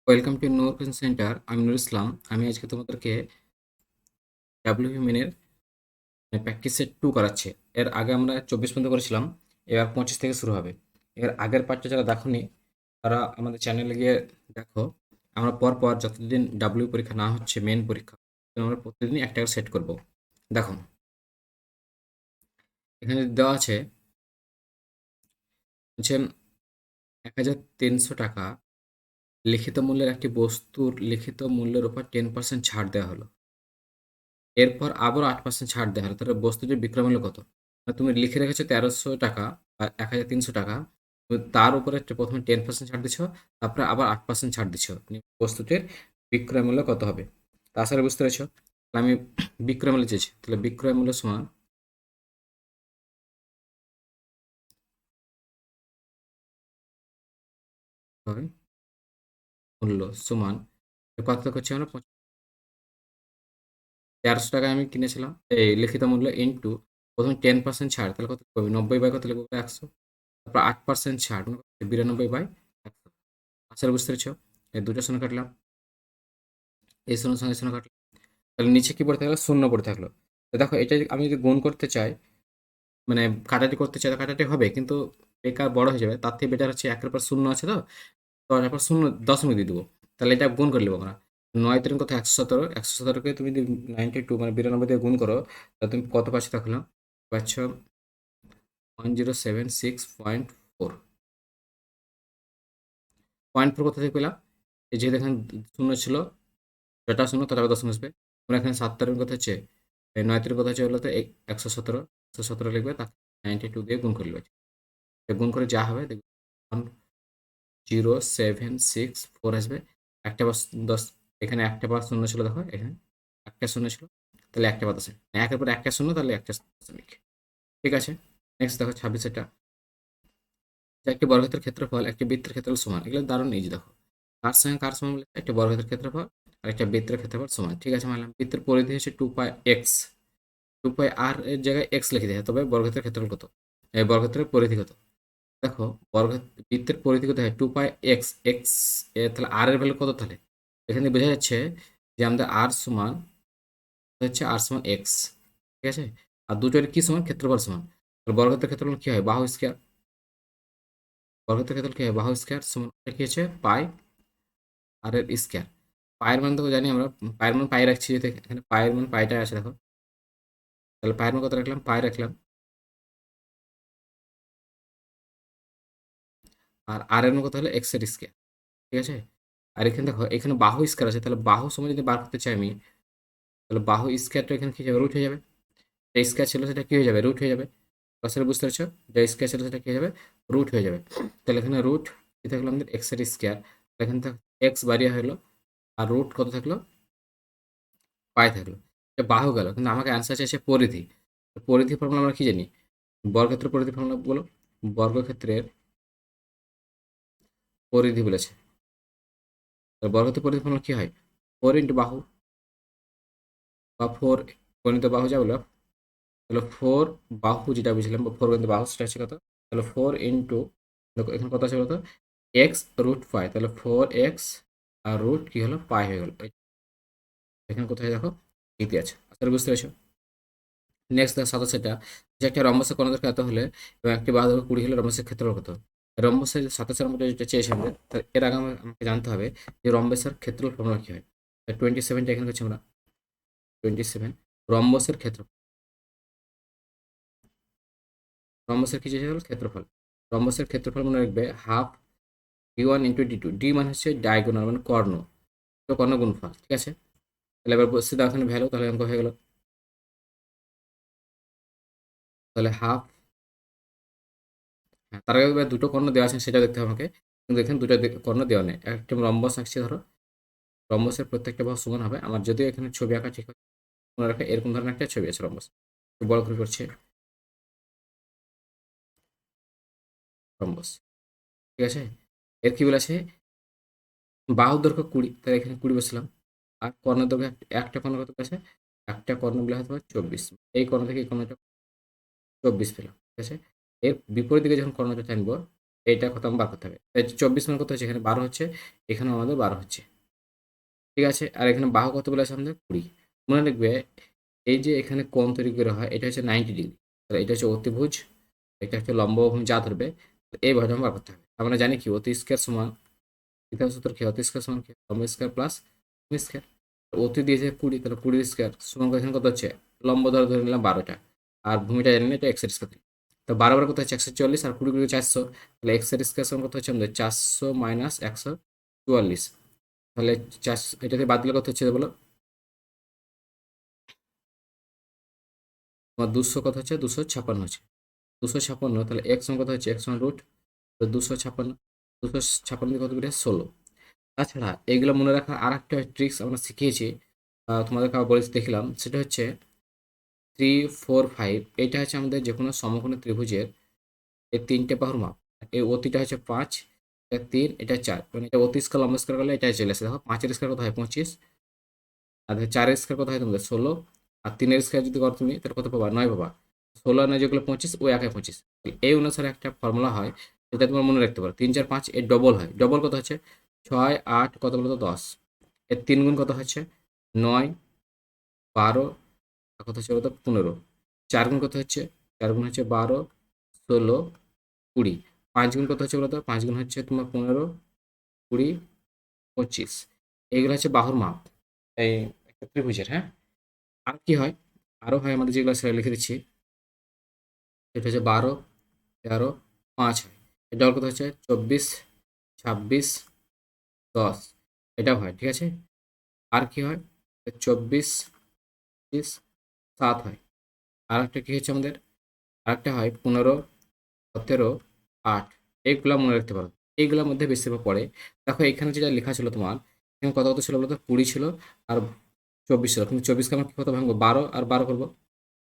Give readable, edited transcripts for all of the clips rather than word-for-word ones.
Welcome to Noor coaching centre. আমি নুর ইসলাম। আমি আজকে তোমাদেরকে ডাব্লিউপি প্র্যাকটিস সেট 2 করাচ্ছি। এর আগে আমরা 24 পর্যন্ত করেছিলাম, এবার 25 থেকে শুরু হবে। এর আগের পার্টটা যারা দেখোনি তারা আমাদের চ্যানেলে গিয়ে দেখো। আমরা পর যতদিন ডাব্লিউ পরীক্ষা না হচ্ছে, মেন পরীক্ষা, আমরা প্রতিদিনই একটা করে সেট করব। দেখো, এখানে দেওয়া আছে হচ্ছে 1300 টাকা লিখিত মূল্যের একটি বস্তুর লিখিত মূল্যের উপর 10% ছাড় দেওয়া হলো। এরপর আবারও 8% ছাড় দেওয়া হলো। তাহলে বস্তুটির বিক্রয় মূল্য কত? তুমি লিখে রেখেছো 1300 টাকা বা 1300 টাকা। তুমি তার উপরে প্রথমে 10% ছাড় দিচ্ছ, তারপরে আবার 8% ছাড় দিচ্ছ। বস্তুটির বিক্রয় মূল্য কত হবে? তাছাড়া বুঝতে পেরেছো? তাহলে আমি বিক্রয় মূল্য চেয়েছি, তাহলে বিক্রয় মূল্য সমান হবে মূল্য সমান কত করছি আমরা 1300 টাকায় আমি কিনেছিলাম, এই লিখিত মূল্য ইন্টু প্রথমে 10% ছাড়, তাহলে কত হবে? 90 বাই কত লিখবো? 100। তারপর 8% ছাড়, 92/100। আচ্ছা, বুঝতে পেরেছো? এই দুটো শূন্য কাটলাম, এই শূন্য সঙ্গে শূন্য কাটলাম, তাহলে নিচে কি পড়ে থাকলো? শূন্য পড়ে থাকলো। তো দেখো, এটা আমি যদি গুণ করতে চাই, মানে কাটাটি করতে চাই, তো কাটাটি হবে, কিন্তু বেকার বড় হয়ে যাবে। তার থেকে বেটার হচ্ছে একের পর শূন্য আছে, তো তো এরপর শূন্য দশমিক দিয়ে দেবো। তাহলে এটা গুণ করে নেবো আমরা। 9 3 কত? 117। 117কে তুমি যদি 92 মানে 92 দিয়ে গুণ করো, তাহলে তুমি কত পাচ্ছ? দেখলাম পাচ্ছ 1076.4। 0.4 কোথা থেকে পেলাম? এই যেহেতু এখানে শূন্য ছিল, যেটা শূন্য তার আবার দশমিক আসবে। আমরা এখানে 7 কথা হচ্ছে, এই 9 কথা হচ্ছে হলো তো 117। 117 লিখবে, তাকে 92 দিয়ে গুণ করে নেবে। গুণ করে যা হবে দেখবে 10764 আসবে। একটা বার 10, এখানে একটা বার শূন্য ছিল, দেখো এখানে একটা শূন্য ছিল, তাহলে একটা বার দশমিক, একের পর একটা শূন্য, তাহলে একটা দশমিক। ঠিক আছে, নেক্সট দেখো 26 এটা। একটি বর্গক্ষেত্রের ক্ষেত্রফল একটি বৃত্তের ক্ষেত্রফল সমান। এগুলো দারুণ ইজি। দেখো, কার সঙ্গে কার সমান বলে? একটা বর্গক্ষেত্রের ক্ষেত্রফল আর একটা বৃত্তের ক্ষেত্রফল সমান। ঠিক আছে, মানলাম বৃত্তের পরিধি হচ্ছে 2π(x). 2πr এর জায়গায় x লিখে দেয়, তবে বর্গক্ষেত্রের ক্ষেত্রফল কত? এই বর্গক্ষেত্রের পরিধি কত? দেখো, বৃত্তের পরিধি কত হয়? 2π(x). এক্স তাহলে আর এর ভ্যালু কত? তাহলে এখানে বোঝা যাচ্ছে যে আমাদের আর সমান হচ্ছে আর সমান এক্স। ঠিক আছে, আর দুটোর কি সমান? ক্ষেত্রফল সমান। তাহলে বর্গক্ষেত্রের ক্ষেত্রফল কি হয়? বাহু স্কয়ার। বর্গক্ষেত্রের ক্ষেত্রফল কি হয়? বাহু স্কয়ার সমান কি হচ্ছে? পাই আর এর স্কয়ার। পায়ের মান তো জানি আমরা, পায়ের মান পাই রাখছি, যেহেতু এখানে পায়ের মান পাইটা আছে। দেখো, তাহলে পায়ের মান কত রাখলাম? পাই রাখলাম। আর আর এর মান কত হলো? এক্স এর স্কয়ার। ঠিক আছে, আর এখানে দেখো, এখানে বাহু স্কয়ার আছে, তাহলে বাহু সময় যদি বার করতে চাই আমি, তাহলে বাহু স্কয়ারটা এখানে কি যাবে? রুট হয়ে যাবে। যে স্কয়ার ছিল সেটা কি হয়ে যাবে? রুট হয়ে যাবে। আসলে বুঝতে পারছো? যে স্কয়ার ছিল সেটা কি হয়ে যাবে? রুট হয়ে যাবে। তাহলে এখানে রুট কি থাকলো আমাদের? এক্স এর স্কয়ার। এখানে এক্স বাড়িয়ে হলো, আর রুট কত থাকলো? পাই থাকলো। এটা বাহু গেল, কিন্তু আমাকে অ্যান্সার চাইছে পরিধি। পরিধি ফর্মুলা আমরা কি জানি? বর্গক্ষেত্রের পরিধি ফর্মুলা বলো। বর্গক্ষেত্রের পরিধি বলেছে, তো বর্গক্ষেত্রের পরিধি ফর্মুলা কি হয়? 4 × বাহু বা 4 গণিত বাহু যা বললাম, তাহলে 4 বাহু যেটা বুঝলাম, বা 4 গণিত বাহু, সেটা হচ্ছে কত? তাহলে 4 ইন্টু, দেখো এখানে কত আছে বলতো? এক্স রুট পাই, তাহলে 4x আর রুট কি হলো? পাই হয়ে গেল। এখানে কোথায় দেখো? ইতি আছে। আসলে বুঝতে পেরেছো? নেক্সট দেখো 27টা, যে একটা রম্বসের কোণাদের এত হলে এবং একটি বাহু দৈর্ঘ্য 20 হলে রম্বসের ক্ষেত্রফল কত? রম্বসের 27 নম্বরটা যেটা চেয়েছি আমাদের, তাহলে এর আগে আমাকে জানতে হবে যে রম্বসের ক্ষেত্রফল ফর্মুলা কি হয়। 27টা এখানে হচ্ছে আমরা 27 রম্বসের ক্ষেত্রফল। রম্বসের কি চেয়েছে? ক্ষেত্রফল। রম্বসের ক্ষেত্রফল মনে রাখবে হাফ d1 × d2। ডি মানে হচ্ছে ডায়াগোনাল, মানে কর্ণ, তো কর্ণ গুণফল। ঠিক আছে, তাহলে এবার বসতে দাও এখানে ভ্যালু, তাহলে অঙ্ক হয়ে গেল। তাহলে হাফ, হ্যাঁ, তার আগে এবার দুটো কর্ণ দেওয়া আছে সেটা দেখতে হবে আমাকে, কিন্তু এখানে দুটো কর্ণ দেওয়া নেই। একটা রম্বস আঁকছি, ধরো রম্বসের প্রত্যেকটা বাহু সমান হবে। আমার যদিও এখানে ছবি আঁকা ঠিক হয়, মনে রাখে এরকম ধরনের একটা ছবি আছে রম্বস। একটু বড় করে করছে রম্বস। ঠিক আছে, এর কি বলেছে? বাহুর দৈর্ঘ্য 20, তাহলে এখানে 20 বসলাম। আর কর্ণের দৈর্ঘ্য একটা কর্ণ কত আছে? একটা কর্ণ বলে হয়তো 24। এই কর্ণ থেকে এই কর্ণটা 24 পেলাম। ঠিক আছে, এর বিপরীত দিকে যখন কর্ণটা টানবো, এইটা কত আমার বার করতে হবে। তাই 24 মানে কত হচ্ছে, এখানে 12 হচ্ছে, এখানে আমাদের 12 হচ্ছে। ঠিক আছে, আর এখানে বাহু কত বলে আছে আমাদের 20। মনে রাখবে এই যে এখানে কোণ তৈরি করা হয় এটা হচ্ছে 90 ডিগ্রি, তাহলে এটা হচ্ছে অতিভুজ, এটা হচ্ছে লম্বভুজ যা ধরবে এই ভাবে বার করতে হবে। আমরা জানি কি অতি স্কয়ার সমান দ্বিতীয় সূত্র কি, অতি স্কয়ার সমান কি লম্ব স্কয়ার প্লাস ভূমি স্কয়ার। অতি দিয়েছে 20, তাহলে 20 স্কয়ার সমান এখানে কত হচ্ছে, লম্ব ধরে ধরে নিলাম 12টা, আর ভূমিটা জানি না এটা এক্স এর স্কয়ার। তো 12 বার কত হচ্ছে 140, আর 20 20 400, তাহলে এক্স এর স্কয়ার সমান কত হচ্ছে আমাদের 400 মাইনাস 144। তাহলে 400 এটাকে বাদ দিলে কত হচ্ছে বলো, তোমার 200 কত হচ্ছে 256 হচ্ছে, 256। তাহলে এক্স সমান কত হচ্ছে, এক্স সমান রুট 256, 256 দিয়ে কত বেড়ে 16। তাছাড়া এগুলো মনে রাখার আর একটা ট্রিক্স আমরা শিখিয়েছি, তোমাদেরকে আবার বলে দেখলাম, সেটা হচ্ছে 3 4 5। এটা হচ্ছে আমাদের যে কোনো সমকোণী ত্রিভুজের এই তিনটে বাহুর মাপ। এই অতিটা হচ্ছে 5, এটা 3, এটা 4, মানে এটা অতি স্কয়ার লম্ব স্কয়ার করলে এটা চলে আসে। দেখো 5 এর স্কয়ার কত হয় 25, আর 4 এর স্কয়ার কত হয় তোমাদের 16, আর 3 এর স্কয়ার যদি করো তুমি তাহলে কত পাবা 9 পাবা। 16 আর 9 যেগুলো 25, ওই একে 25। এই অনুসারে একটা ফর্মুলা হয়, যেটা তোমরা মনে রাখতে পারো। 3 4 5 এর ডবল হয়, ডবল কত হচ্ছে 6 8 কত বলতো 10, এর 3 গুণ কত হচ্ছে 9 12, আর কত হচ্ছে বলতো 15, 4 গুণ কত হচ্ছে 4 গুণ হচ্ছে 12 16 20, 5 গুণ কত হচ্ছে বলতো 5 গুণ হচ্ছে তোমার 15 20 25। এইগুলো হচ্ছে বাহুর মাপ এই একটা ত্রিভুজের। হ্যাঁ, আর কি হয়, আরও হয় আমাদের যেগুলো সেটা লিখে দিচ্ছি। এটা হচ্ছে 12 13 5 হয়, এটা কত হচ্ছে 24 26 10, এটাও হয়। ঠিক আছে, আর কি হয় 24 25 7 হয়। আর একটা কি হচ্ছে আমাদের, আরেকটা হয় 15 17 8। এইগুলা মনে রাখতে পারো, এইগুলোর মধ্যে বেশিরভাগ পড়ে। দেখো এখানে যেটা লেখা ছিল তোমার, এখানে কত কত ছিল বলতো 20 ছিল আর 24 ছিল, কিন্তু 24কে আমরা কি কত ভাঙবো 12 আর 12 করবো,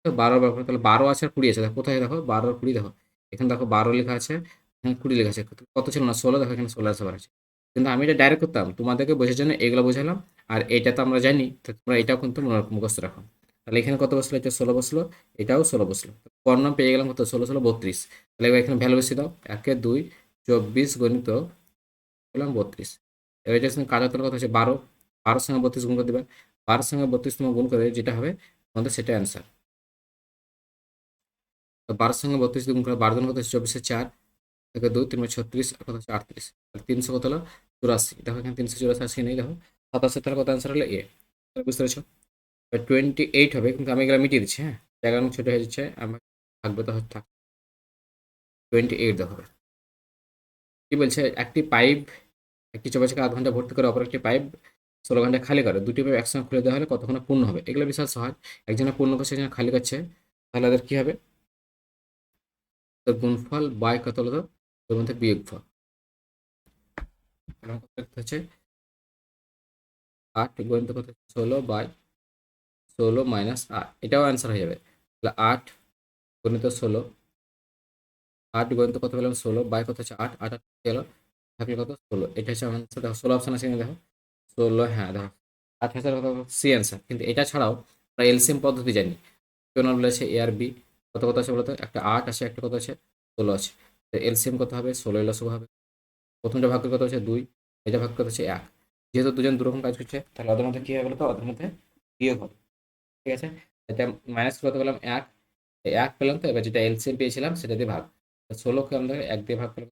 তো 12 বার করে, তাহলে 12 আছে আর 20 আছে। দেখো কোথায়, দেখো 12 আর 20, দেখো এখানে দেখো 12 লেখা আছে, এখানে 20 লেখা আছে। কত ছিল না 16, দেখো এখানে 16 আছে বার আছে। কিন্তু আমি এটা ডাইরেক্ট করতাম তোমাদেরকে বোঝার জন্য এগুলো বোঝালাম, আর এটা তো আমরা জানি, তো তোমরা এটাও কিন্তু মুখস্থ রাখো। তাহলে এখানে কত বসলো, এটা 16 বসলো, এটাও 16 বসলো, পর পেয়ে গেলাম কত 16 16 32। তাহলে এবার এখানে ভ্যালু বেশি দাও, 1 2 24 গণিত বললাম 32। এবার এটার সঙ্গে কাজ কত হচ্ছে 12, 12 সঙ্গে 32 গুণ করে দেবে, 12 সঙ্গে 32 তোমার গুণ করে যেটা হবে আমাদের সেটা অ্যান্সার। তো 12 সঙ্গে 32 গুণ করে 12 গুণ কত হচ্ছে 24 4 থেকে 2 3 36, আর কত হচ্ছে 38, তাহলে 300 কত হলো 84। দেখো এখানে 384 নেই, দেখো 27, তাহলে কত অ্যান্সার হলো এ। বুঝতে পেরেছো, 28 হবে, কিন্তু আমি এগুলো মিটিয়ে দিচ্ছি। হ্যাঁ, জায়গা অনেক ছোট হয়ে যাচ্ছে আমার, থাকবে তো থাক 28। দেখো কি বলছে, একটি পাইপ একটি চৌবাচ্চাকে 8 ঘন্টা ভর্তি করে, অপর একটি পাইপ 16 ঘন্টা খালি করে, দুটি পাইপ একসঙ্গে খুলে দেওয়া হলে কতক্ষণে পূর্ণ হবে। এগুলো বিশাল সহজ, একজনে পূর্ণ করছে একজনে খালি করছে, তাহলে ওদের কি হবে, তো গুণফল বাই কত হলো, তো ওর মধ্যে বিয়োগফল। এখন কত লিখতে হচ্ছে 8 গণিত কত 16/16 মাইনাস 8, এটাও অ্যান্সার হয়ে যাবে। তাহলে 8 গণিত 16, 8 গণিত কত পেলাম 16 বাই কত হচ্ছে 8 8 গেল, থাকলে কত 16, এটা হচ্ছে আনসার। দেখো 16 অপশন আছে কিনা দেখো, 16, হ্যাঁ দেখো 8,000 কত সি অ্যান্সার। কিন্তু এটা ছাড়াও আমরা এলসিএম পদ্ধতি জানি, টোনাল বলেছে এ আর বি, কত কত আছে বলতো, একটা 8 আছে একটা কত আছে 16 আছে, এলসিএম কত হবে 16 লসগু হবে। প্রথমটা ভাগ করে কত হচ্ছে 2, এটা ভাগ কত হচ্ছে 1। যেহেতু দুজন দুরকম কাজ করছে, তাহলে ওদের মধ্যে কি হবে বলতো, ওদের মধ্যে বিয়োগ হবে। ঠিক আছে, এটা মাইনাস কত পেলাম 1, 1 পেলাম, তো এবার যেটা এলসিএম পেয়েছিলাম সেটা দিয়ে ভাগ, 16কে আমরা 1 দিয়ে ভাগ করলে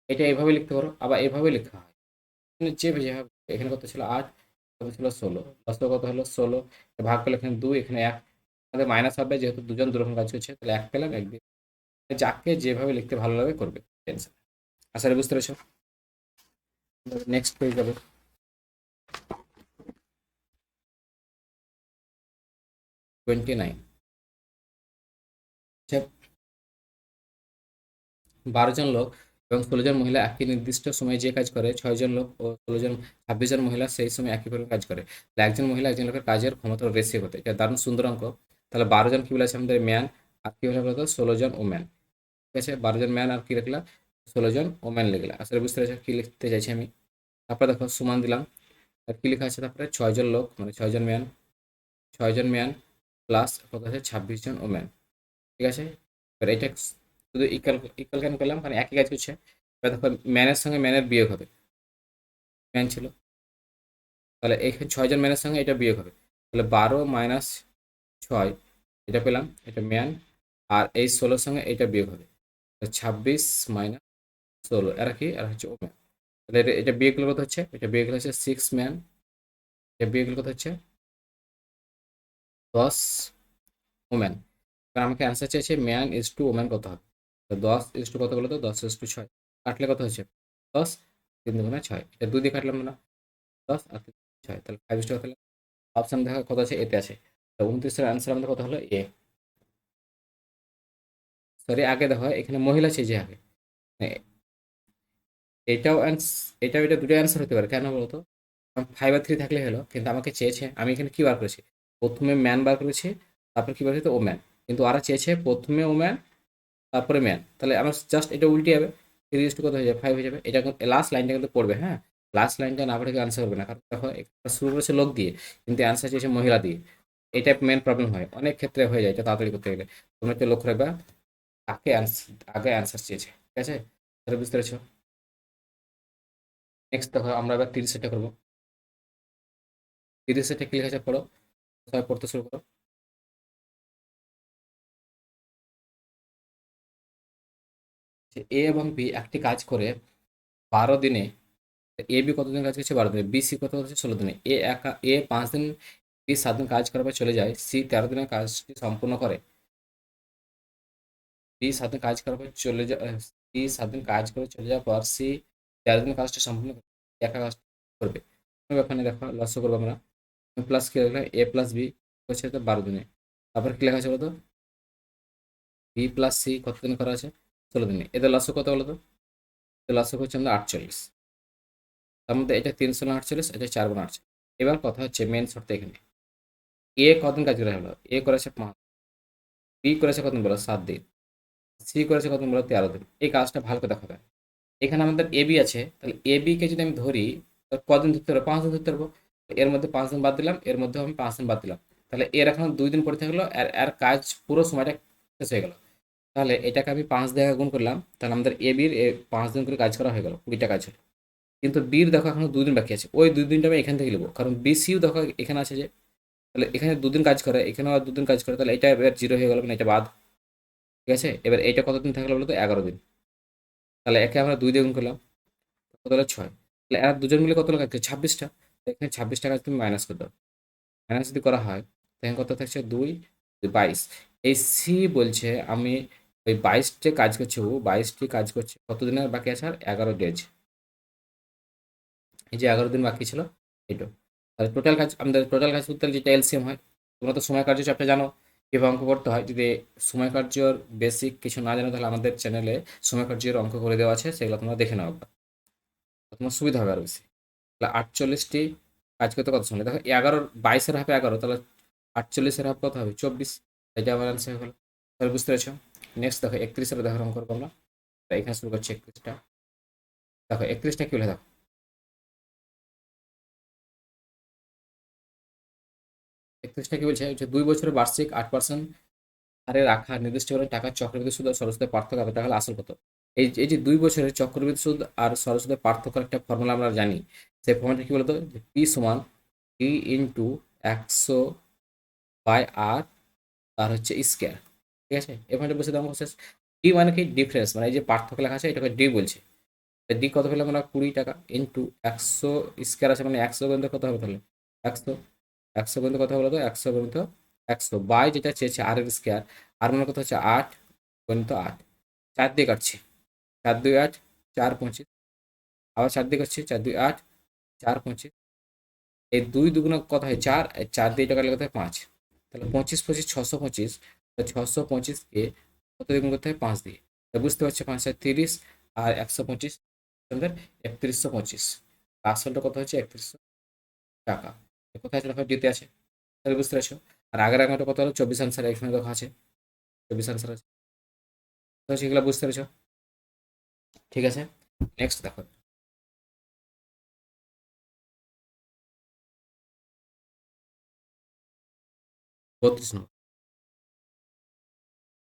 এটা এভাবে লিখতে পারো, আবার এভাবে লেখা হয়। এখানে যে যেভাবে, এখানে কত ছিল 8, কত ছিল 16, লসগু কত হলো 16, ভাগ করলে এখানে 2 এখানে 1, আমাদের মাইনাস হবে যেহেতু দুজন দুরকম কাজ করছে, তাহলে 1 পেলাম 1 দিয়ে, যাকে যেভাবে লিখতে ভালো লাগে করবে টেনশন। আশা করি বুঝতে পেরেছো। নেক্সট পেজ যাবে 29। 12 জন লোক এবং 16 জন মহিলা একই নির্দিষ্ট সময়ে যে কাজ করে, 6 জন লোক ও 16 জন 26 জন মহিলা সেই সময় একই পরিমাণ কাজ করে, তাহলে একজন মহিলা একজন লোকের কাজের ক্ষমতার রেসিও হতে, এটা দারুণ সুন্দর অঙ্ক। তাহলে 12 জন কি বলেছে আমাদের ম্যান, আর কি বলে বলতো 16 জন ওম্যান। ঠিক আছে, 12 জন ম্যান আর কি লিখলা 16 জন ওম্যান লিখলা। আসলে বুঝতে পেরেছো কি লিখতে চাইছি আমি। তারপরে দেখো সমান দিলাম, আর কি লেখা আছে তারপরে 6 জন লোক মানে 6 জন ম্যান, 6 জন ম্যান প্লাস কত আছে 26 জন ওম্যান। ঠিক আছে, এবার এটা শুধু ইকুয়াল ইকুয়াল কেন করলাম, কারণ একই কাজ করছে। এবার দেখো ম্যানের সঙ্গে ম্যানের বিয়োগ হবে, ম্যান ছিল, তাহলে এখানে 6 জন ম্যানের সঙ্গে এটা বিয়োগ হবে, তাহলে 12 - 6 এটা পেলাম, এটা ম্যান। আর এই 16-র সঙ্গে এটা বিয়োগ হবে, 26 - 16, এরা কি, এরা হচ্ছে ওম্যান। তাহলে এটা বিয়োগ করলে কত হচ্ছে, এটা বিয়োগ করলে হচ্ছে 6 ম্যান, এটা বিয়োগ করলে কত হচ্ছে 10 ওম্যান। কারণ আমাকে অ্যান্সার চেয়েছে ম্যান ইজ টু ওম্যান কত হবে, তো 10 কত বলো তো, 10:6 কাটলে কত হচ্ছে 10, 3 × 6, এটা 2 দিয়ে কাটলাম না, 10 আর 3 × 6, তাহলে 5 কত হলো, অপশান দেখা কত আছে, এতে আছে। তো 29-এর অ্যান্সার আমাদের কত হলো এ। সরি, আগে দেখো এখানে মহিলা চেয়েছে আগে, মানে এটাও এটাও এটা দুটো অ্যান্সার হতে পারে, কেন বলতো 5 আর 3 থাকলে হলো, কিন্তু আমাকে চেয়েছে, আমি এখানে কি বার করেছি, প্রথমে ম্যান বার করেছি, তারপর কি বার করেছি ও ম্যান, কিন্তু ওরা চেয়েছে প্রথমে ও ম্যান তারপরে ম্যান, তাহলে আমার জাস্ট এটা উল্টে যাবে, 3 কত হয়ে যাবে 5 হয়ে যাবে। এটা লাস্ট লাইনটা কিন্তু পড়বে, হ্যাঁ, লাস্ট লাইনটা না পড়ে আনসার করবে না, কারণ দেখো এটা শুরু করেছে লোক দিয়ে, কিন্তু অ্যান্সার চেয়েছে মহিলা দিয়ে। এটা মেন প্রবলেম হয়, অনেক ক্ষেত্রে হয়ে যায় এটা তাড়াতাড়ি করতে গেলে। তোমরা একটু লক্ষ্য রাখবা, আগে অ্যান্সার চেয়েছে, ঠিক আছে, তাহলে বুঝতে পেরেছো। নেক্সট দেখো আমরা এবার 30 করবো। 30 কি লেখা আছে পড়ো, সবাই পড়তে শুরু করো। যে এ এবং বি একটি কাজ করে 12 দিনে, এ বি কতদিন কাজ করছে 12 দিনে, বি সি কত হচ্ছে 16 দিনে, এ 5 দিন, বি 7 দিন কাজ করার পর চলে যায়, সি 13 দিনে কাজটি সম্পূর্ণ করে। বি 7 দিন কাজ করার পর চলে যা বি 7 দিন কাজ করে চলে যাওয়ার পর সি 13 দিন কাজটা সম্পূর্ণ করে, একা কাজ করবে। কোনো ব্যাপার নেই, দেখো লস করবো আমরা, প্লাস কি লিখলাম এ প্লাস বি হচ্ছে তো 12 দিনে, তারপর কি লেখা আছে বলো তো, বি প্লাস সি কতদিন করা আছে 16 দিনে, এদের লস কত বলো তো, এদের লস হচ্ছে আমাদের 48, তার মধ্যে এটা 3 × 48, এটা 4 × 48। এবার কথা হচ্ছে মেন শর্ত এখানে, এ কতদিন কাজ করে হলো, এ করেছে 5, বি করেছে কতদিন বলো 7 দিন, সি করেছে কতদিন বলো 13 দিন। এই কাজটা ভালো করে দেখাবে, এখানে আমাদের এ বি আছে, তাহলে এ বি কে যদি আমি ধরি, তাহলে কদিন ধরতে পারবো, 5 দিন ধরতে পারবো, এর মধ্যে 5 দিন বাদ দিলাম, এর মধ্যে আমি 5 দিন বাদ দিলাম, তাহলে এর এখন 2 দিন পড়ে থাকলো, আর এর কাজ পুরো সময়টা শেষ হয়ে গেল। তাহলে এটাকে আমি 5 দিয়ে গুণ করলাম, তাহলে আমাদের এ বির 5 দিন করে কাজ করা হয়ে গেল, 20টা কাজ হলো। কিন্তু বির দেখো এখনো 2 দিন বাকি আছে, ওই 2 দিনটা আমি এখান থেকে নেবো, কারণ বি সিও দেখো এখানে আছে যে, তাহলে এখানে 2 দিন কাজ করে, এখানেও আর 2 দিন কাজ করে, তাহলে এটা এবার 0 হয়ে গেল, মানে এটা বাদ। ঠিক আছে, এবার এটা কতদিন থাকলো বলো তো 11 দিন, তাহলে একে আমরা 2 দিয়ে গুণ করলাম, কত হলো 6, তাহলে এরা দুজন মিলে কত কাজ করছে 26টা, এখানে 26টা কাজ তুমি মাইনাস করে দাও, মাইনাস যদি করা হয় তখন কত থাকছে 2 22। এই সি বলছে আমি ওই 22টি কাজ করছে, ও 22টি কাজ করছে, কতদিনের বাকি আছে আর 11 ডেজ, এই যে 11 দিন বাকি ছিল এইটা। তাহলে টোটাল কাজ, আমাদের টোটাল কাজ করতে যেটা এলসিএম হয়, তোমরা তো সময় কার্য চ্যাপ্টার জানো কীভাবে অঙ্ক করতে হয়। যদি সময় কার্যর বেসিক কিছু না জানো, তাহলে আমাদের চ্যানেলে সময় কার্যের অঙ্ক করে দেওয়া আছে, সেগুলো তোমরা দেখে নাও একবার, তোমার সুবিধা হবে আরও বেশি। তাহলে 48টি কাজ করতে কত সময়, দেখো 22-এর হাফে 11, তাহলে 48-এর হাফ কত হবে 24, এটা আমার অ্যান্সার হয়ে গেল। তাহলে বুঝতে পেরেছো। নেক্সট দেখো 31-এর দেখো অঙ্ক করবো আমরা, এখানে শুরু করছি 31টা। দেখো 31টা কি বলে, দেখো 31টা কি বলছে, হচ্ছে 2 বছরের বার্ষিক 8% হারে রাখা নির্দিষ্ট করে টাকার চক্রবৃদ্ধি সুদ আর সরল সুদের পার্থক্য কত টাকা হলে আসল কত। এই যে 2 বছরের চক্রবৃদ্ধি সুদ আর সরল সুদের পার্থক্যের একটা ফর্মুলা আমরা জানি, সেই ফর্মুলাটা কি বলতো, পি সমান পি ইন্টু 100/r আর হচ্ছে স্কোয়ার। ঠিক আছে, এখানে বসে দাম শেষ। ডি মানে কি ডিফারেন্স, মানে এই যে পার্থক্য লেখা আছে এটাকে ডি বলছে। ডি কত পেলাম আমরা 20 টাকা, ইন্টু 100 স্কোয়ার আছে, মানে 100 গুণিত কত হবে তাহলে 100, 100 গুণিত কত বলো তো 100 গুণিত 100 বাই যেটা চেয়েছে আর এর স্কোয়ার, আর মানে কত হচ্ছে 8 গুণিত 8, 4 দিয়ে কাটছি, 4 2 8, 4 25, আবার 4 দিয়ে কাটছি, 4 2 8, 4 25, এই 2 2 কত হয় 4, 4 দিয়ে এটা কাটলে কত হয় 5, তাহলে 25 25 625, 625-কে কত দিয়ে গুণ করতে হয় 5 দিয়ে, তা বুঝতে পারছো 5 আর 30 আর 125 আমাদের 3125, আসলটা কত হচ্ছে 3100 টাকা। কোথায় আছে দেখো ডিতে আছে, তাহলে বুঝতে পারছো। আর আগের অঙ্কটা কত হলো 24 আনসার, এখানে দেখো আছে 24 আনসার আছে, তো সেগুলো বুঝতে পেরেছো। ঠিক আছে, নেক্সট দেখো 32 নম্বর,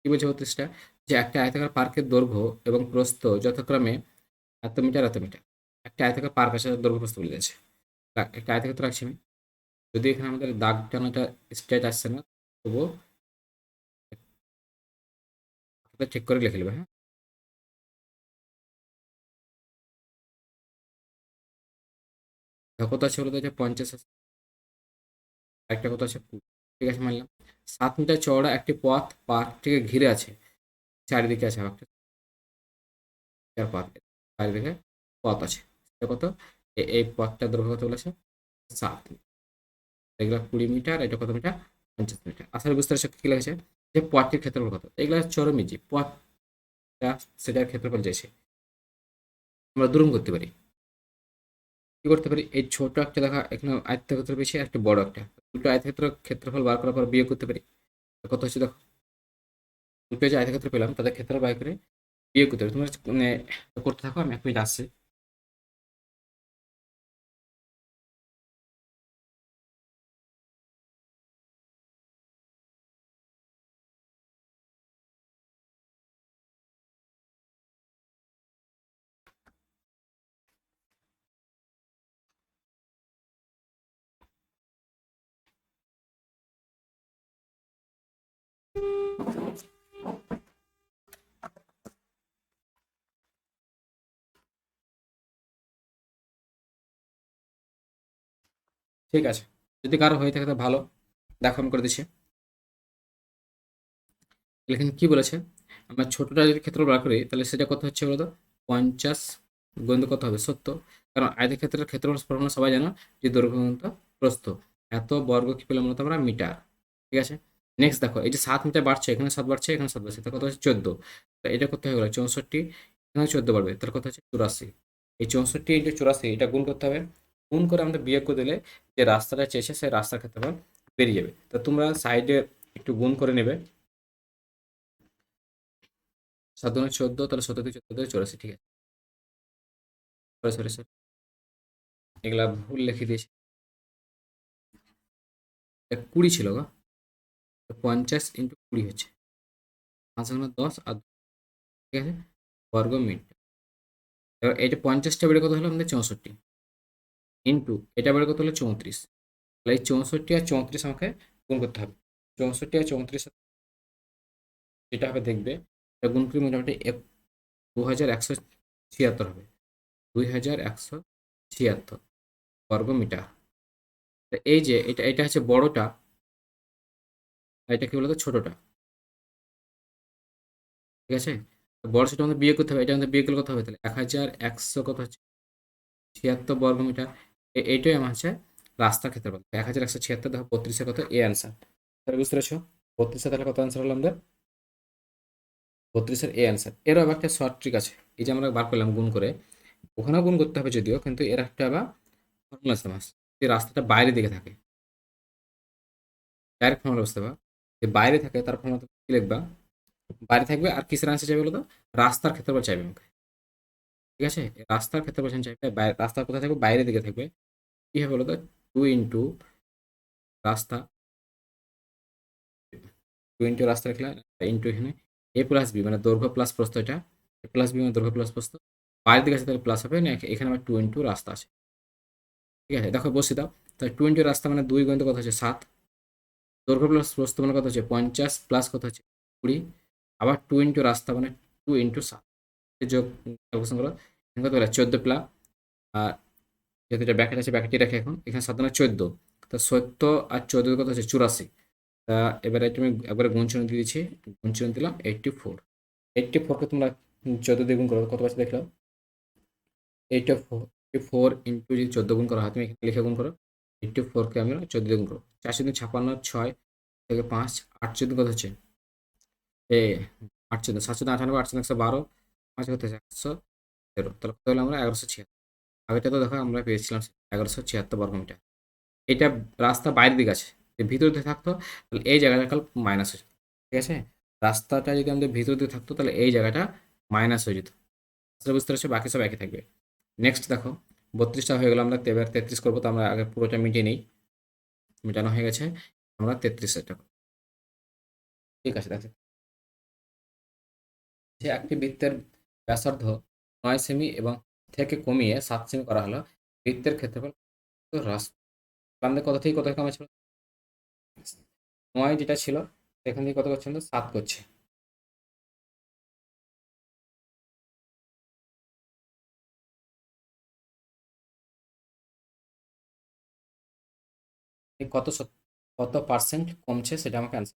কি বলছে 32টা, যে একটা আয়তাকার পার্কের দৈর্ঘ্য এবং প্রস্থ যথাক্রমে এত মিটার এত মিটার। একটা আয়তাকার পার্ক আছে, দৈর্ঘ্য প্রস্থ বলে দিয়েছে। একটা আয়তাকার রাখছি আমি, যদি এখানে আমাদের দাগ টানাটা স্ট্রেট আসছে না, তবুও ঠিক করে লিখে নেবে। হ্যাঁ, কত আছে বলতে হচ্ছে 50 আছে, একটা কত আছে 20। ঠিক আছে, মানলাম 7 মিটার চওড়া একটি পথ পার্কটিকে ঘিরে আছে, চারিদিকে আছে একটা পথ, চারিদিকে পথ আছে। এটা কত? এই পথটার দৈর্ঘ্য কত বলেছে? 7। এগুলো 20 মিটার, এটা কত মিটার? 50 মিটার। আসলে বুঝতে পারছো কি লিখেছে? যে পথটির ক্ষেত্রফল কত, এগুলো চরমই যে পথটা, সেটার ক্ষেত্রফল চাইছে। আমরা দ্রুম করতে পারি, কি করতে পারি, এই ছোট একটা দেখা এখানে আয়তক্ষেত্র বেশি, একটা বড় একটা, দুটো আয়তক্ষেত্র ক্ষেত্রফল বার করার পর বিয়োগ করতে পারি। কত হচ্ছে দেখো, দুটো যে আয়তক্ষেত্র পেলাম তাদের ক্ষেত্রফল বার করে বিয়োগ করতে পারি। তোমরা মানে করতে থাকো, আমি এক মিনিট আসছি। ঠিক আছে, যদি কারো হয়ে থাকে তো ভালো, দেখো আমি করে দিচ্ছি। এখানে কি বলেছে, আমরা ছোটটা যদি ক্ষেত্রফল বার করি তাহলে সেটা কত হচ্ছে বলতো? 50 গুণিত কত হবে? 70। কারণ আয়তক্ষেত্রের ক্ষেত্রফল ফর্মুলা সবাই জানো, যে দৈর্ঘ্য গুণিত প্রস্থ। এত বর্গ কি পেলাম বলতো আমরা? মিটার। ঠিক আছে, নেক্সট দেখো, এই যে 7 মিটার বাড়ছে, এখানে 7 বাড়ছে, এখানে 7 বাড়ছে, তাহলে কত হচ্ছে? 14। এটা করতে হয়ে গেলো 64, এখানে 14 বাড়বে, তাহলে কত হচ্ছে? 84। এই 64 × 84 এটা গুণ করতে হবে। গুণ করে আমাদের বিয়োগ করে দিলে যে রাস্তাটা চেয়েছে সেই রাস্তার ক্ষেত্রফল বেরিয়ে যাবে। তো তোমরা সাইডে একটু গুণ করে নেবে। 7 × 14, তাহলে 17 × 14 = 84। ঠিক আছে, সরি সরি সরি, এগুলা ভুল লিখে দিয়েছি। 20 ছিল গো, 50 × 20 হচ্ছে 5×10 আর, ঠিক আছে, বর্গ মিটার। এবার এটা 50টা বেড়ে কত হলো আমাদের? 64। ইন্টু এটা বেড়ে কত হলো? 34। তাহলে এই 64 আর 34 আমাকে গুণ করতে হবে। 64 আর 34 যেটা হবে দেখবে, এটা গুণ করি মোটামুটি 2176 হবে। 2176 বর্গ মিটার। এই যে এটা এটা হচ্ছে বড়টা, আর এটা কি বলতো? ছোটটা। ঠিক আছে, তো বড় ছোট আমাদের বিয়ে করতে হবে, এটা আমাদের বিয়ে করলে কত হবে? তাহলে 1100 কত হচ্ছে? 76 বর্গ মিটার। এইটাই আমার হচ্ছে রাস্তার ক্ষেত্রফল। 1176 দেখো 32 কত? A answer. তাহলে বুঝতে পেরেছো? 32 তাহলে কত অ্যান্সার হলো আমাদের? 32 এ অ্যান্সার। এরও আবার একটা শর্ট ট্রিক আছে, এই যে আমরা বার করলাম গুণ করে, ওখানেও গুণ করতে হবে যদিও, কিন্তু এর একটা আবার ফর্মুলা আছে মাস, যে রাস্তাটা বাইরের দিকে থাকে, ডাইরেক্ট ফর্মুলা বুঝতে পারবা, যে বাইরে থাকে তার ফর্মুলা কি লিখবা? বাইরে থাকবে, আর কিসের আনসার চাইবে বলো তো? রাস্তার ক্ষেত্রফল চাইবে আমাকে। ঠিক আছে, রাস্তার ক্ষেত্রফল চাইবে, রাস্তা কোথায় থাকবে? বাইরের দিকে থাকবে। কি হবে বলো তো? 2 × রাস্তা, 2 × রাস্তা লিখলা, ইন্টু এখানে এ প্লাস বি মানে দৈর্ঘ্য প্লাস প্রস্থ, এটা এ প্লাস বি মানে দৈর্ঘ্য প্লাস প্রস্থ, বাইরের দিকে আছে তাহলে প্লাস হবে না, এখানে আমার 2 × রাস্তা আছে। ঠিক আছে, দেখো বসে দাও, তাহলে 2 × রাস্তা মানে 2 গুণিত কত হচ্ছে? 7। দৈর্ঘ্য প্লাস প্রস্থ মানে কত হচ্ছে? 50 প্লাস কত হচ্ছে? 20। আবার 2 × রাস্তা মানে 2 × 7, যোগ ক্যালকুলেশন করো, এখানে কত হলো? 14 প্লাস, আর যেহেতু এটা ব্যাকেট আছে ব্যাকেটই রাখে, এখন এখানে 7 মানে 14, তো 70 আর 14 কত হচ্ছে? 84। তা এবারে তুমি একবারে গুণচিহ্ন দিয়ে দিচ্ছি, গুণচিহ্ন দিলাম 84। 84কে তোমরা 14 দিয়ে গুণ করো, কত পাচ্ছ দেখলাম? 84 ইন্টু যদি 14 গুণ করা হয়, তুমি এখানে লিখে গুণ করো। 84কে আমরা 14 দিয়ে গুণ করো, 4×56, 6 থেকে 5, 8 14 কত হচ্ছে? এ 8 14 7 14 98, 8 112, 5 কত হচ্ছে? 113। তাহলে কত হলো আমরা? 1176। আগেটা তো দেখো আমরা পেয়েছিলাম 1176 বর্গমিটার। এটা রাস্তা বাইরের দিকে আছে, যদি ভিতর দিকে থাকতো তাহলে এই জায়গাটা কাল মাইনাস হয়ে যেত। ঠিক আছে, রাস্তাটা যদি আমাদের ভিতর দিকে থাকতো তাহলে এই জায়গাটা মাইনাস হয়ে যেত। আসলে বুঝতে পারছো? বাকি সব একই থাকবে। নেক্সট দেখো, 32টা হয়ে গেল, আমরা এবার 33 করবো, তো আমরা আগে পুরোটা মিটিয়ে নিই। মেটানো হয়ে গেছে, আমরা 33 এটা। ঠিক আছে, দেখো। যে একটি বৃত্তের ব্যাসার্ধ 9 সেমি এবং থেকে কমিয়ে 7 সেমি করা হলো, বৃত্তের ক্ষেত্রফল হ্রাস। আমাদের কত থেকে কত কমা ছিল? 9 যেটা ছিল এখান থেকে কত করছে? 7 করছে। এই কত পার্সেন্ট কমছে সেটা আমাকে আনসার।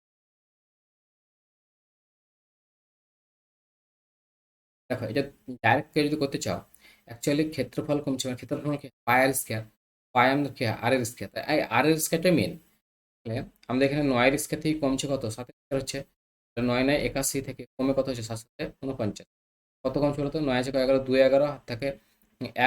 দেখো এটা ডাইরেক্ট কেউ যদি করতে চাও, অ্যাকচুয়ালি ক্ষেত্রফল কমছে মানে ক্ষেত্রফল কি পাই আর স্কোয়ার, পাই আমরা কি আর এর স্কোয়ার, তাই আর এর স্কোয়ারটা মেন। আমাদের এখানে 9 এর স্কোয়ার থেকে কমছে কত? 7 হচ্ছে। 9 9 81 থেকে কমে কত হচ্ছে? 7 7 49। কত কমছে বলতো? 9 আছে কয় 11, 2 11 হাত থাকে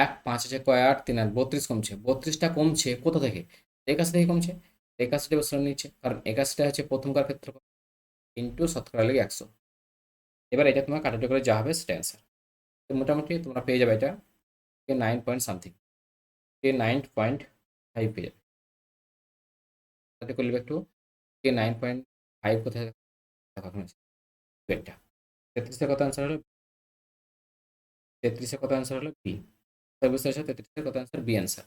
1, 5 আছে কয় 8, 3 8, 32 কমছে। 32টা কমছে কোথা থেকে? 81 থেকে কমছে। 81টা বছর নিচ্ছে, কারণ 81টা হচ্ছে প্রথমকার ক্ষেত্রফল ইন্টু শতকরা লেগে 100। এবার এটা তোমার কাটাকুটি করে যা হবে সেটা অ্যান্সার। তো মোটামুটি তোমরা পেয়ে যাবে এটা 9 পয়েন্ট সামথিং, 9.5 পেয়ে যাবে। তাতে করলে একটু 9.5 কোথায় দেখো এখন এটা 33-এর কত অ্যান্সার হলো? 33-এর কত অ্যান্সার হলো? বি। বুঝতে পারছো? 33-এর কত অ্যান্সার? B answer.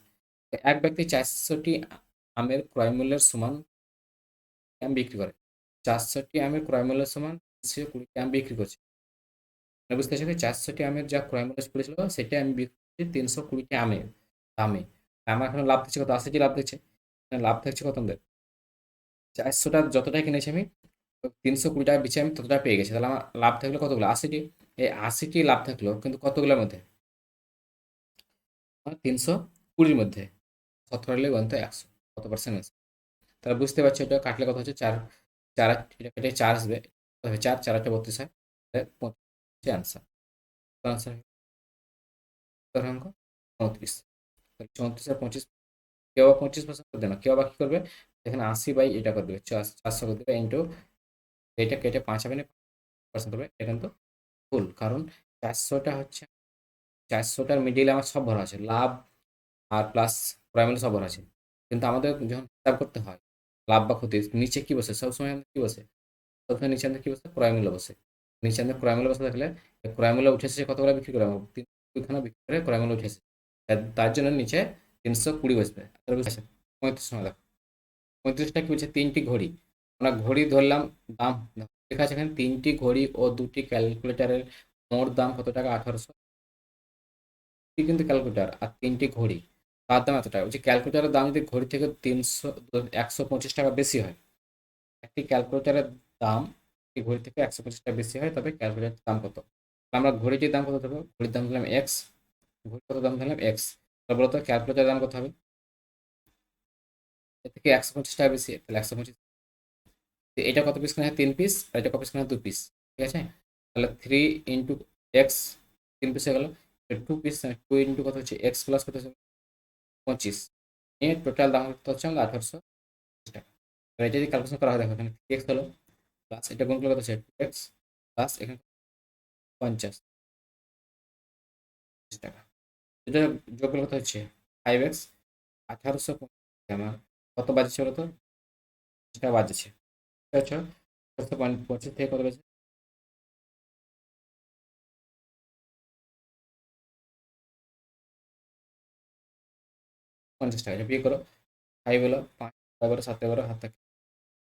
এক ব্যক্তি 400টি আমের ক্রয়মূল্যের সমান আম বিক্রি করে। 400টি আমের ক্রয়মূল্যের সমান 320টি আম বিক্রি করছে। মানে বুঝতে পারছো? 400টি আমের যা ক্রয়মূল্য পড়েছিল সেটা আমি বিক্রি করছি 320টি আমের দামে। আমার এখন লাভ দিচ্ছে কত? 80টি লাভ দিচ্ছে। লাভ থাকছে কত আমাদের? 400টা যতটা কিনেছি আমি, 320 টাকা বেচে আমি ততটা পেয়ে গেছি। তাহলে আমার লাভ থাকলো কতগুলো? 80টি। এই 80টি লাভ থাকলো কিন্তু কতগুলোর মধ্যে? 320-র মধ্যে। শতকরা হলে 1:100, কত পার্সেন্ট আছে? তাহলে বুঝতে পারছো এটা কাটলে কত হচ্ছে? 4 4 এটা কেটে 4 আসবে। 4 4 8 32 হয়। আনসার। আনসার অঙ্ক 34। 34 আর 25, কেউ আবার 25% করে দেবে না, কেউ আবার কি করবে? এখানে 80 এটা করে দেবে, 400 করে দেবে ইন্টু এটা কেটে 5 হবে না, পার্সেন্ট হবে। এটা কিন্তু ভুল, কারণ 400টা হচ্ছে 400টার মিডিলে আমার সব ভরা আছে, লাভ আর প্লাস প্রাইমারি সব ভরা আছে। কিন্তু আমাদের যখন হিসাব করতে হয় লাভ বা ক্ষতি, নিচে কি বসে? সবসময় আমাদের কি বসে? সবসময় নিচে আমাদের কি বসে? ক্রয় মূল্য বসে। নিচে আমাদের ক্রয় মূল্য বসে থাকলে ক্রয় মূল্য উঠে এসেছে কতগুলো বিক্রি করে? 3 বিক্রি করে ক্রয় মূল্য উঠে এসেছে। তার জন্য নিচে 320 বসবে। তাহলে বুঝতে পারছো? 35 সময় দেখো, 35টা কি বলছে? 3টি ঘড়ি। আমরা ঘড়ি ধরলাম, দাম লেখা আছে এখানে 3টি ঘড়ি ও 2টি ক্যালকুলেটরের মোট দাম কত টাকা? 1800। কিন্তু ক্যালকুলেটর আর 3টি ঘড়ি, তার দাম এত টাকা। বলছে ক্যালকুলেটরের দাম যদি ঘড়ি থেকে 125 টাকা বেশি হয়, একটি ক্যালকুলেটরের দাম একটি ঘড়ি থেকে 125 টাকা বেশি হয়, তবে ক্যালকুলেটরের দাম কত? আমরা ঘড়িটির দাম কত দেবো? ঘড়ির দাম দিলাম এক্স, ঘড়ি কত দাম দিলাম এক্স। তারপর বলতো ক্যালকুলেটরের দাম কত হবে? এর থেকে 125 টাকা বেশি, তাহলে 125। এটা কত পিস কেনা হয়? 3 পিস। আর এটা কত পিস কেনা হয়? 2 পিস। ঠিক আছে, তাহলে 3 × x 3 পিস হয়ে গেল। 2 পিস, 2 কত হচ্ছে? এক্স প্লাস কত হচ্ছে? 25। নিয়ে টোটাল দাম কত হচ্ছে? আমাদের 1800 টাকা। এবার এটা যদি ক্যালকুলেশন করা হয়, দেখো এখানে এক্স হলো, প্লাস এটা গুণ করলে কত হচ্ছে? এক্স প্লাস এখানে 50 টাকা। এটা যোগ করলে কত হচ্ছে? 5x। 1800 আমার কত বাজছে বলো তো? টাকা বাজছে। ঠিক আছে, 25 থেকে কত বাজছে? 50 টাকা। এটা বিয়ে করো, 5 হলো 5, 11 7 11 হাত থাকে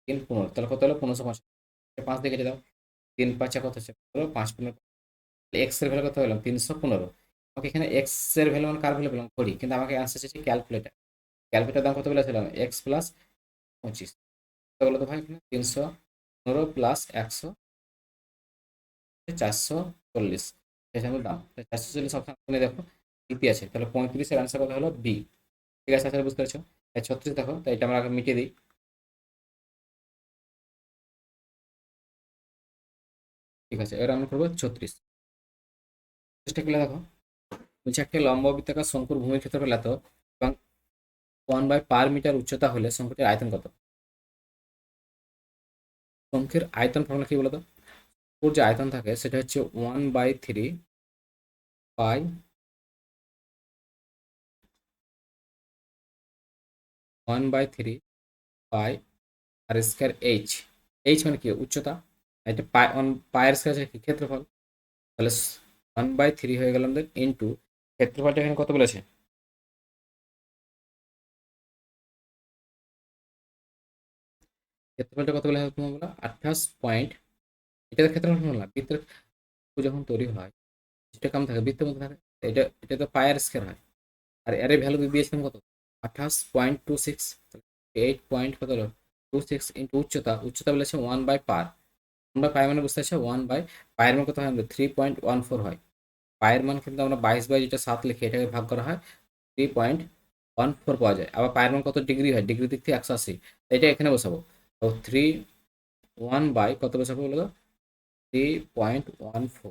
3 15, তাহলে কত হলো? 1550। 5 দিয়ে কেটে দাও, 3 5 কত হচ্ছে? 5 15। এক্স এর ভ্যালু কত পেলাম? 315। আমাকে এখানে এক্স এর ভ্যালু মানে কার ভ্যালু পেলাম? করি, কিন্তু আমাকে আনসার চাইছে ক্যালকুলেটার। ক্যালকুলেটার দাম কত বলেছিলাম? X plus 25। কত বলো তো ভাই? এখানে 315 প্লাস 100, 440। এটা হলো দাম। 440 অপশন দেখো বিপি আছে, তাহলে 35-এর আনসার কত হলো? বি। ঠিক আছে, আসলে বুঝতে পারছো? 36 দেখো, তাই এটা আমরা আগে মিটিয়ে দিই। ঠিক আছে, এবার আমরা করবো 36। চেষ্টা করলে দেখো, বলছে একটা লম্ব বৃত্তাকার শঙ্কুর ভূমির ক্ষেত্রফল এত এবং 1/পার মিটার উচ্চতা হলে শঙ্কুটির আয়তন কত? শঙ্কের আয়তন ফর্মুলা কি বলতো? ওর যে আয়তন থাকে সেটা হচ্ছে 1/3 পাই, 1/3 পাই আর স্কয়ার এইচ। এইচ মানে কি? উচ্চতা। এটা পাই অন পায়ের স্কয়ার কি? ক্ষেত্রফল। তাহলে 1/3 হয়ে গেল আমাদের ইন্টু ক্ষেত্রফলটা এখানে কত বলেছে? ক্ষেত্রফলটা কত বলে তোমার বলো? 28 পয়েন্ট। এটা তো ক্ষেত্রফল হলো না, বৃত্তের যখন তৈরি হয় যেটা কম থাকে বৃত্তের মধ্যে থাকে, এটা এটা তো পায়ের স্কয়ার হয়। আর এর ভ্যালু দিয়েছিলাম কত? 28.26। 8 পয়েন্ট কত হলো? 26 ইন্টু উচ্চতা, উচ্চতা বলেছে 1/পার। 1/পাই মানে বুঝতে পারছো, 1/, পায়ের মান কত হয়? আমাদের 3.14 হয়। পায়ের মান কিন্তু আমরা 22/7 লিখে এটাকে ভাগ করা হয়, 3.14 পাওয়া যায়। আবার পায়ের মান কত ডিগ্রি হয়? ডিগ্রি দিক থেকে 180। এটা এখানে বসাবো। তো 1/, কত বসাবো বলো তো? 3.14।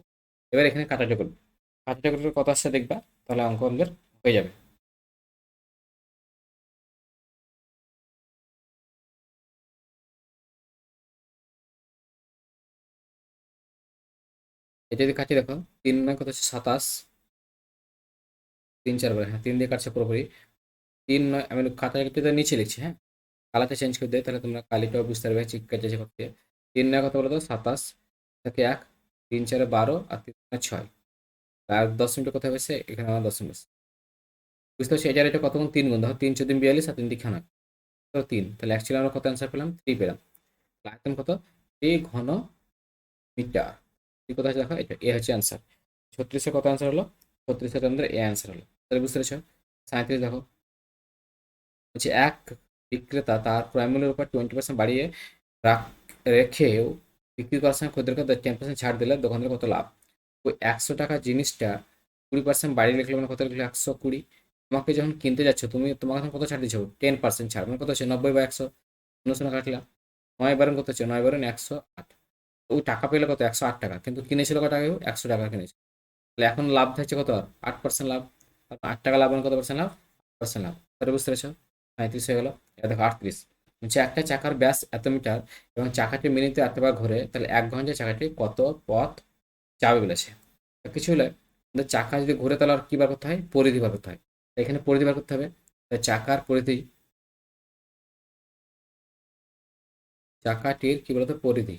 এবার এখানে কাটাটা করবো, কাটাটা করলে কত আসছে দেখবা, তাহলে অঙ্ক আমাদের হয়ে যাবে। এটা যদি কাটি দেখো, 3 9 কত হচ্ছে? 27। 3 4 বার, হ্যাঁ 3 দিয়ে কাটছে পুরোপুরি। 3 9, আমি কাটাটা নিচে লিখছি, হ্যাঁ কালারটা চেঞ্জ করে দেয় তাহলে তোমরা কালিটাও বুঝতে পারবে ঠিক কেটেছে করতে। 3 9 কত বলো তো? 27 থেকে 1, 3 4 12 আর 3 6। আর 10 মিনিট কোথায় হয়েছে? এখানে আমার 10 মিনিট বুঝতে পারছি। এটার এটা কতক্ষণ? 3 গুণ, দেখো 3 4 42 আর 3 খানা তো 3, তাহলে অ্যাকচুয়ালি আমরা কত অ্যান্সার পেলাম? 3 পেলাম। আয়তন কত? 3 ঘন মিটার। কত আছে দেখো, এটা এ হচ্ছে অ্যান্সার। 36-এর কত অ্যান্সার হলো? 36-এর আমাদের এ অ্যান্সার হলো। তাহলে বুঝতে পেরেছ? 37 দেখো, হচ্ছে এক বিক্রেতা তার ক্রয় মূল্যের উপর 20% বাড়িয়ে রেখেও বিক্রি করার সময় খদ্দেরকে 10% ছাড় দিলে দোকানদার কত লাভ? ওই 100 টাকা জিনিসটা 20% বাড়িয়ে লিখলে মানে কত লিখলে? 120। তোমাকে যখন কিনতে যাচ্ছ তুমি, তোমাকে এখন কত ছাড় দিচ্ছ? 10% ছাড়, মানে কত হচ্ছে? 90/100। 0 কাটলা, 9 বারণ কত হচ্ছে? 9 বারণ 108। ওই টাকা পেলে কত? 108 টাকা, কিন্তু কিনেছিল কত টাকা? 100 টাকা কিনেছে। তাহলে এখন লাভ থাকছে কত? আর 8% লাভ। 8 টাকা লাভ মানে কত পার্সেন্ট লাভ? 8% লাভ। তাহলে বুঝতে পেরেছো? 35 হয়ে গেল। এটা দেখো 38। হচ্ছে একটা চাকার ব্যাস এত মিটার এবং চাকাটি মিনিটে এতবার ঘোরে, তাহলে 1 ঘন্টায় চাকাটি কত পথ যাবে বলেছে। কিছু হলে আমাদের চাকা যদি ঘুরে তাহলে আর কি বার করতে হয়? পরিধি বার করতে হয়। এখানে পরিধি বার করতে হবে। তাহলে চাকার পরিধি, চাকাটির কি বলতো পরিধি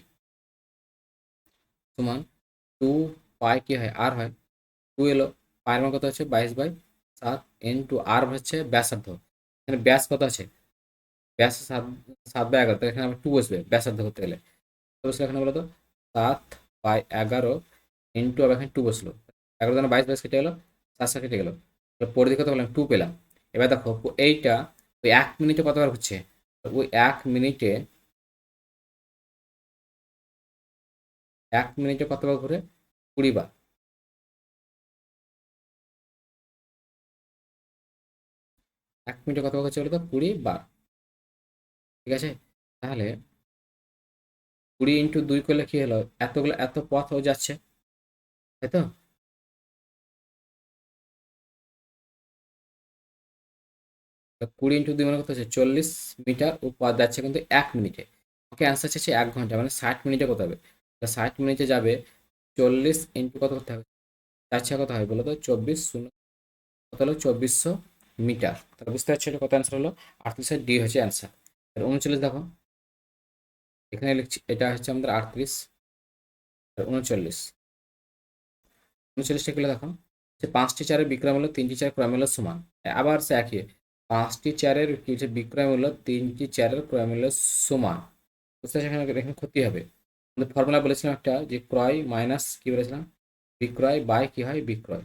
সমান 2 পাই কি হয়? আর হয়। 2 এলো, পায়ের মান কত হচ্ছে? 22/7 ইন্টু আর হচ্ছে ব্যাসার্ধ। এখানে ব্যাস কত আছে? ব্যাস 7/11, তো এখানে আবার 2 বসবে ব্যাসার্ধ করতে গেলে। তো বসলো এখানে বলো তো? 7/11 ইন্টু, আবার এখানে 2 বসলো। 11 × 22, কেটে গেলো, 7 কেটে গেলো। পরে দিকে কত পেলাম? 2 পেলাম। এবার দেখো এইটা ওই 1 মিনিটে কতবার হচ্ছে? ওই 1 মিনিটে, 1 মিনিটে কতবার ঘুরে? 20 বার। 1 মিনিটে কতবার হচ্ছে বলো তো? 20 বার। ঠিক আছে, তাহলে 20 × 2 করলে কি হলো? এতগুলো এত পথ হয়ে যাচ্ছে, তাই তো? 20 × 2 মানে কত হচ্ছে? 40 মিটার ও পথ যাচ্ছে কিন্তু 1 মিনিটে। ওকে অ্যান্সার চাইছে 1 ঘন্টা, মানে 60 মিনিটে কত হবে? 60 মিনিটে যাবে 40 কত করতে হবে? 4 কত হয় বলো তো? 24 শূন্য, কত হলো? 2400 মিটার। তাহলে বুঝতে পারছো এটা কত অ্যান্সার হলো? 38 ডি হচ্ছে অ্যান্সার। 39 দেখো, এখানে লিখছি এটা হচ্ছে আমাদের 38। 39, 39টা কিলো দেখো, যে 5টি চেয়ারের বিক্রয় মূল্য 3টি চেয়ার ক্রয় মূল্য সমান। আবার সে একই, 5টি চেয়ারের কি হচ্ছে বিক্রয় মূল্য 3টি চেয়ারের ক্রয় মূল্য সমান। বুঝতে পারছি এখানে এখানে ক্ষতি হবে। আমাদের ফর্মুলা বলেছিলাম একটা, যে ক্রয় মাইনাস কি বলেছিলাম? বিক্রয় বাই কি হয়? বিক্রয়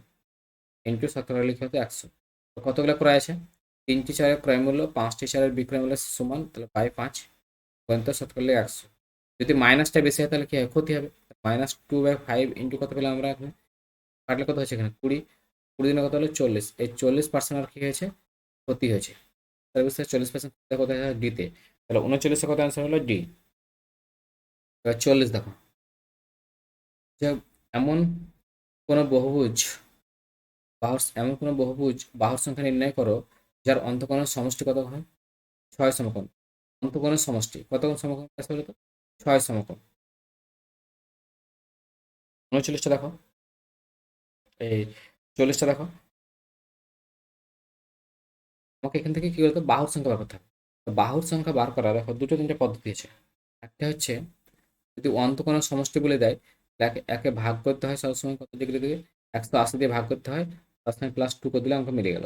ইন্টু 17 লিখে হতো 100। তো কতগুলো ক্রয় আছে? 3টি চেয়ারের ক্রয় মূল্য 5টি চেয়ারের বিক্রয় মূল্য সমান, তাহলে বাই 5 পর্যন্ত 17 100। যদি মাইনাসটা বেশি হয় তাহলে কি হয়? ক্ষতি হবে। -2/5 ইন্টু কত পেলাম আমরা এখানে? কাটলে কত হচ্ছে এখানে? 20। 20 দিনে কত হলো? 40। এই 40% আর কি হয়েছে? ক্ষতি হয়েছে। তাহলে বুঝতে 40% কোথায় হয়? ডিতে। তাহলে 39-এ কত অ্যান্সার হলো? ডি। এবার 40 দেখো, যে এমন কোনো বহুভুজ এমন কোনো বহুভুজ বাহুর সংখ্যা নির্ণয় করো যার অন্তঃকোণের সমষ্টি কত হয়? 6 সমকোণ। অন্তঃকোণের সমষ্টি কতক্ষণ সমকোণ আছে বলো তো? 6 সমকোণ। 39টা দেখো, এই 40টা দেখো। আমাকে এখান থেকে কি বলতো? বাহুর সংখ্যা বার করতে হবে। তো বাহুর সংখ্যা বার করা দেখো দুটো তিনটে পদ্ধতি আছে। একটা হচ্ছে যদি অন্তঃকোণের সমষ্টি বলে দেয়, একে ভাগ করতে হয় সবসময় কত ডিগ্রি দিয়ে, 180 দিয়ে ভাগ করতে হয়, তার সঙ্গে +2 করে দিলে অঙ্ক মিলে গেল।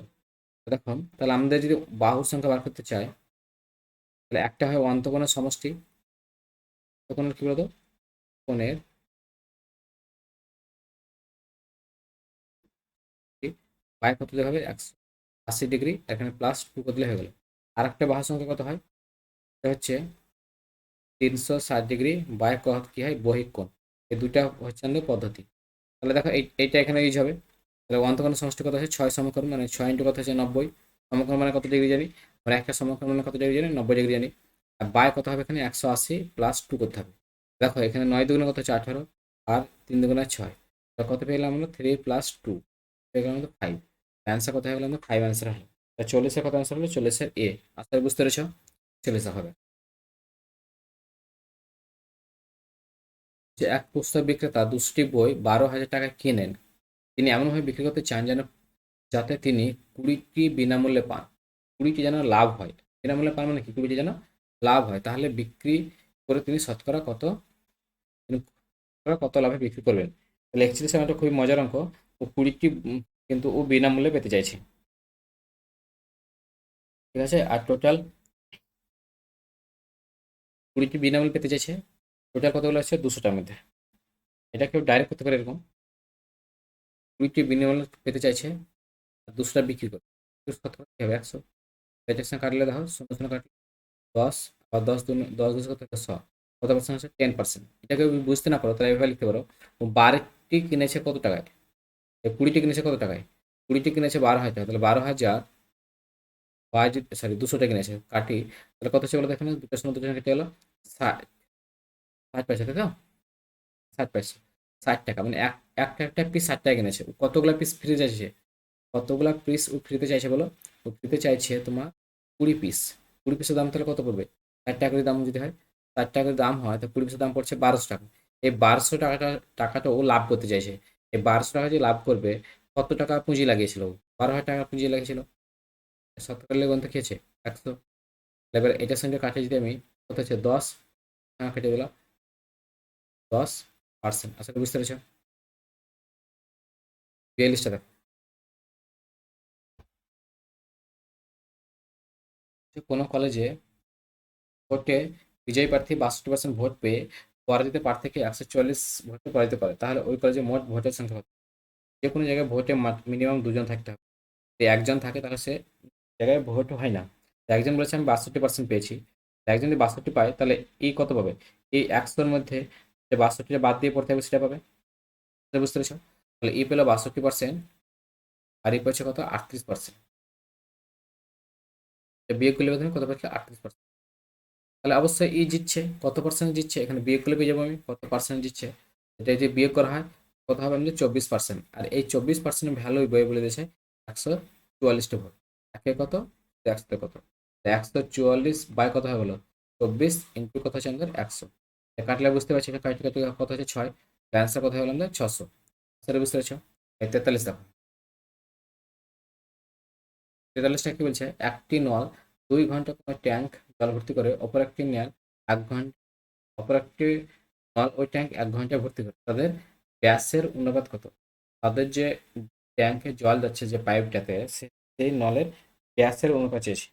দেখুন তাহলে আমাদের যদি বাহুর সংখ্যা বার করতে চাই, তাহলে একটা হয় অন্তকোণের সমষ্টি, তখন কি বলতো, কোণের বাই কত দিলে হবে, 180 ডিগ্রি, এখানে +2 করে দিলে হয়ে গেল। আর একটা বাহুর সংখ্যা কত হয়, এটা হচ্ছে 360 ডিগ্রি বাই কি হয়, বহিক কোণ। এই দুইটা হচ্ছে আমাদের পদ্ধতি। তাহলে দেখো এইটা এখানে ইউজ হবে। তাহলে অন্তকোণের সমষ্টি কত হচ্ছে 6 সমকোণ, মানে 6 ইন্টু কত হচ্ছে 90, সমকোণ মানে কত ডিগ্রি জানি, মানে একটা সমকোণ মানে কত ডিগ্রি জানি, 90 ডিগ্রি জানি। আর বাই কত হবে এখানে, 180 +2 করতে হবে। দেখো এখানে 9 দুগুণে কত হচ্ছে 18, আর 3 দুগুণে 6, কত পেলাম আমরা, 3 + 2 পেয়ে গেলাম আমাদের 5। অ্যান্সার কত হয়ে গেল, আমাদের 5 অ্যান্সার হলো। 40-এর কত অ্যান্সার হলো, 40-এর এ। আশা করি বুঝতে পেরেছ, 40 হবে। যে এক পুস্তক বিক্রেতা 2টি বই 12,000 টাকায় কেনেন, তিনি এমনভাবে বিক্রি করতে চান যেন, যাতে তিনি 20টি বিনামূল্যে পান, 20টি যেন লাভ হয়। বিনামূল্যে পান মানে কি, 20টি যেন লাভ হয়। তাহলে বিক্রি করে তিনি শতকরা কত, তিনি শতকরা কত লাভে বিক্রি করবেন। তাহলে অ্যাকচুয়ালি স্যার এটা খুবই মজার অঙ্ক। ও 20টি কিন্তু ও বিনামূল্যে পেতে চাইছে, ঠিক আছে। আর টোটাল 20টি বিনামূল্যে পেতে চাইছে, টোটাল কতগুলো আছে, 200টার মধ্যে। এটা কেউ ডাইরেক্ট করতে পারে এরকম, 20টি বিনামূল্যে পেতে চাইছে আর 200টা বিক্রি করবে, তো শতকরা কি হবে, 100। এটা কাটলে দেখো, 0 কাটলে 10, আর 10 কত, 100, কত পার্সেন্ট আছে, 10%। এটাকে যদি বুঝতে না পারো তাহলে এভাবে লিখতে পারো, ও 12টি কিনেছে কত টাকায়, 20টি কিনেছে কত টাকায়, 20টি কিনেছে 12,000 টাকা, তাহলে 12,000 বাই, সরি 200টা কিনেছে, কাটি, তাহলে কত হচ্ছে বলো, দেখেন দুটোর সময় দুটো কেটে গেলো, 60 পয়সা, তাই তো, 60 পয়সা, 60 টাকা, মানে একটা একটা পিস 60 টাকা কিনেছে। ও কতগুলা পিস ফ্রি চাইছে, কতগুলা পিস ও ফ্রিতে চাইছে বলো, ও ফ্রিতে চাইছে তোমার 20 পিস। 20 পিসের দাম তাহলে কত পড়বে, 60 টাকা করে দাম যদি হয়, 60 টাকা করে দাম হয়, তো 20 পিসের দাম পড়ছে 1200 টাকা। এই 1200 টাকাটা টাকাটা ও লাভ করতে চাইছে। এই 1200 টাকা যে লাভ করবে, কত টাকা পুঁজি লাগিয়েছিল ও, 12,000 টাকা পুঁজি লাগিয়েছিল, শতকরা লেগে খেয়েছে 100। এবার এটার সঙ্গে কাটে যদি আমি, কত হচ্ছে 10, কেটে দিলাম 10%। আশা করি বুঝতে পেরেছো। 42টা দেখো, যে কোনো কলেজে ভোটে বিজয়ী প্রার্থী 62% ভোট পেয়ে পরাজিত প্রার্থীকে 144 ভোটে পরাজিত করে, তাহলে ওই কলেজে মোট ভোটের সংখ্যা কত? যে কোনো জায়গায় ভোটে মিনিমাম দুজন থাকতে হবে। যদি একজন থাকে তাহলে সে জায়গায় ভোট হয় না। তো একজন বলেছে আমি 62% পেয়েছি, তো একজন যদি 62 পায় তাহলে এই কত পাবে, এই 100-র মধ্যে যে 62টা বাদ দিয়ে পড়তে হবে সেটা পাবে। সেটা বুঝতে পেরেছো। তাহলে ই পেলো 62%, আর ই পেয়েছে কত, 38%। বিয়োগ করলে কত পাচ্ছে, 38%। তাহলে অবশ্যই ই জিতছে, কত পার্সেন্ট জিতছে, এখানে বিয়োগ করলে পেয়ে যাবো আমি কত পার্সেন্ট জিতছে। এটা যদি বিয়োগ করা হয় কত হবে, আমাদের 24%। আর এই 24% ভ্যালু বই বলে দিয়েছে 144টা ভোট। একে কত, 100 কত, 144 কত হয়ে গেলো, 24 ইন্টু কত হচ্ছে আমাদের 100। কাটলে বুঝতে পারছি এটা কাটলে কত হচ্ছে 6, অ্যান্সার কত হয়ে গেলো আমাদের 600। সেটা বুঝতে পারছো। 43 দেখো, 43টা কি বলছে, একটি নল 2 ঘন্টা কোনো ট্যাঙ্ক জল ভর্তি করে, অপর একটি নল 1 ঘন্টা, অপর একটি নল ওই ট্যাঙ্ক 1 ঘন্টায় ভর্তি করে, তাদের ব্যাসের অনুপাত কত। তাদের যে ট্যাঙ্কে জল যাচ্ছে যে পাইপটাতে, সেই নলের ব্যাসের অনুপাত চেয়েছি।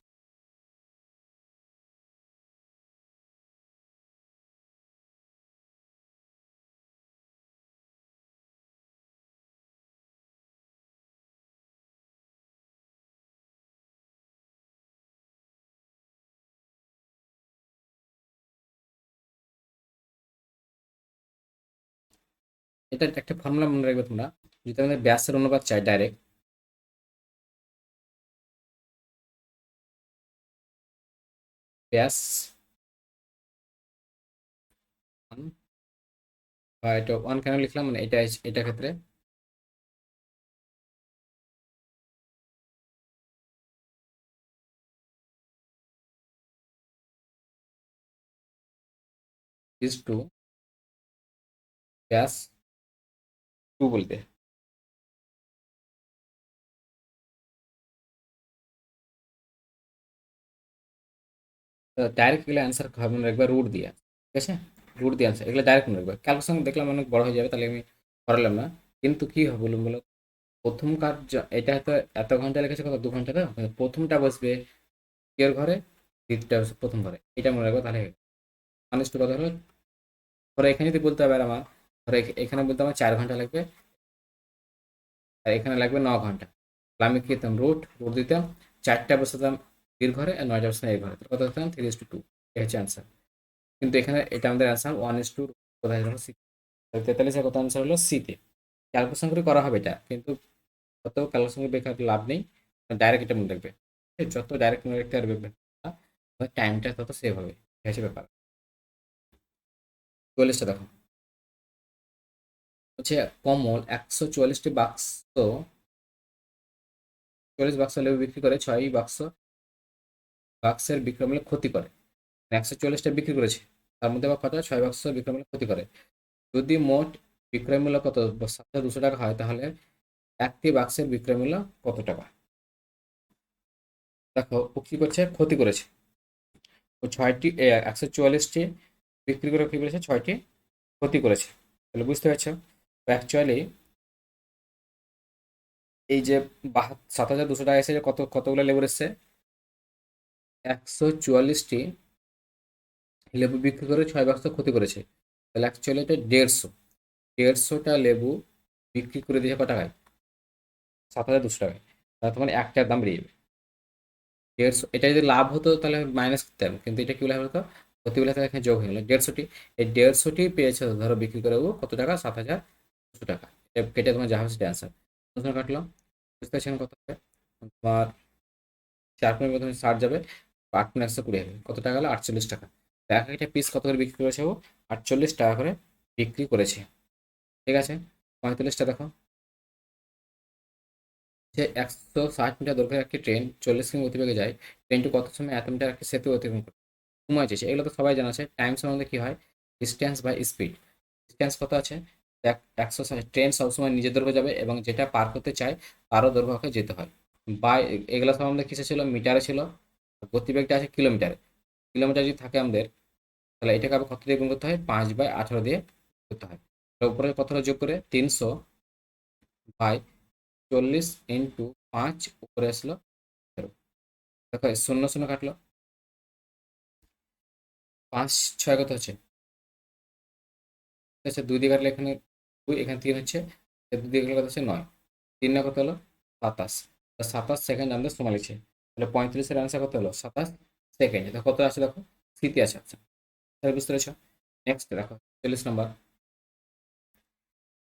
এটা একটা ফর্মুলা মনে রাখবে তোমরা, যদি আমাদের ব্যাসের অনুপাত চাই ডাইরেক্ট, ব্যাস one, বা এটা 1 কেন লিখলাম, মানে এটা ক্ষেত্রে ইজ টু ব্যাস 2 বলতে। ডাইরেক্ট গেলে অ্যান্সার হবে মনে রাখবে রুট দিয়ে, ঠিক আছে। রুট দিয়ে আনসার, এগুলো ডাইরেক্ট মনে রাখবে। ক্যালকুলেশন দেখলাম অনেক বড় হয়ে যাবে, তাহলে আমি করালাম না। কিন্তু কি হবে বলুন বলো, প্রথম কাজ এটা হয়তো এত ঘন্টা লেগেছে, কত 2 ঘন্টা, তো প্রথমটা বসবে এর ঘরে, দ্বিতীয়টা বসবে প্রথম ঘরে, এটা মনে রাখবো। তাহলে মানুষ তো কথা হলো, ধরো এখানে যদি বলতে হবে আমার, ধরো এখানে বলতে আমার 4 ঘন্টা লাগবে, আর এখানে লাগবে 9 ঘন্টা। তাহলে আমি কি দিতাম, রুট রুট দিতাম, 4টা বসাতাম এর ঘরে আর 9টা বসাতাম এর ঘরে, তাহলে কত দিতাম 3:2, এটা হচ্ছে অ্যান্সার। কিন্তু এখানে এটা আমাদের অ্যান্সার 1:2, কোথায় হলো সি, 43 কত অ্যান্সার হলো সিতে। ক্যালকুলেশন করে করা হবে এটা, কিন্তু কত ক্যালকুলেশন করে বেকার লাভ নেই, ডাইরেক্ট এটা মনে রাখবে। যত ডাইরেক্ট মনে রাখতে পারবে টাইমটা তত সেভ হবে, এটা হচ্ছে ব্যাপার। 44টা দেখো, হচ্ছে কমল 144টি বাক্স, 40 বাক্স লেবু বিক্রি করে 6 বাক্স বাক্সের বিক্রয় মূল্য ক্ষতি করে। 144টা বিক্রি করেছে, তার মধ্যে আবার কত 6 বাক্স বিক্রয় মূল্য ক্ষতি করে। যদি মোট বিক্রয় মূল্য কত 7,200 টাকা হয়, তাহলে একটি বাক্সের বিক্রয় মূল্য কত টাকা? দেখো ও কি করছে, ক্ষতি করেছে। ও 144টি বিক্রি করে কি করেছে, 6টি ক্ষতি করেছে। তাহলে বুঝতে পারছো, অ্যাকচুয়ালি এই যে 7,200 টাকা এসে কতগুলো লেবু এসছে, 144টি লেবু বিক্রি করে 6 বাক্স ক্ষতি করেছে। তাহলে অ্যাকচুয়ালি এটা 150টা লেবু বিক্রি করে দিয়েছে কত টাকায়, 7,200 টাকায়। তাহলে তোমার একটার দাম বেরিয়ে যাবে 150। এটা যদি লাভ হতো তাহলে মাইনাস করতে হবে, কিন্তু এটা কি বলে হতো, ক্ষতিগুলো তাহলে এখানে যোগ হয়ে গেলো 150টি। এই 150টি পেয়েছে ধরো বিক্রি করে ও কত টাকা, 7,200 টাকা। এটা কেটে তোমার যা হবে সেটা অ্যান্সার। প্রশ্ন কাটলো, বুঝতে পারছেন কত হবে তোমার, 4 প্রথমে 60 যাবে, 8 × 120 হবে, কত টাকা হলো 48 টাকা। এক একটা পিস কত করে বিক্রি করেছে ও, 48 টাকা করে বিক্রি করেছে। ঠিক আছে, 45টা দেখো, যে 160 মিটার দৈর্ঘ্যের একটি ট্রেন 40 কিমি গতিবেগে যায়, ট্রেনটি কত সময় এত মিটার একটি সেতু অতিক্রম করে? সময় চেয়েছে, এগুলো তো সবাই জানা আছে। টাইম সম্বন্ধে কি হয়, ডিস্টেন্স বাই স্পিড। ডিস্টেন্স কত আছে, 160, ট্রেন সবসময় নিজের দৈর্ঘ্য যাবে এবং যেটা পার করতে চায় তারও দৈর্ঘ্যকে যেতে হয়। বাই, এগুলো সম্বন্ধে কিসে ছিল, মিটারে ছিল। গতিবেগটা আছে কিলোমিটারে, কিলোমিটার যদি থাকে আমাদের, তাহলে এটাকে আবার কত দিয়ে গুণ করতে হয়, 5/18 দিয়ে করতে হয়। তার উপরে কতটা যোগ করে, 300/40 × 5, উপরে আসলো 13। দেখো 0 0 কাটলো, 5 6 কত হচ্ছে, আচ্ছা 2 দিয়ে কাটলে এখানে 2, এখানে 3 হচ্ছে, 2 দিয়ে কাটলে কত হচ্ছে 9, 3 না কত হলো 27। 27 সেকেন্ড আমাদের সময় লাগছে। তাহলে 35-এর আনসার কত হলো, 27 সেকেন্ড। এটা কত আছে দেখো, স্মৃতি আছে। আচ্ছা তাহলে বুঝতে পেরেছ। নেক্সট দেখো 40 নম্বর,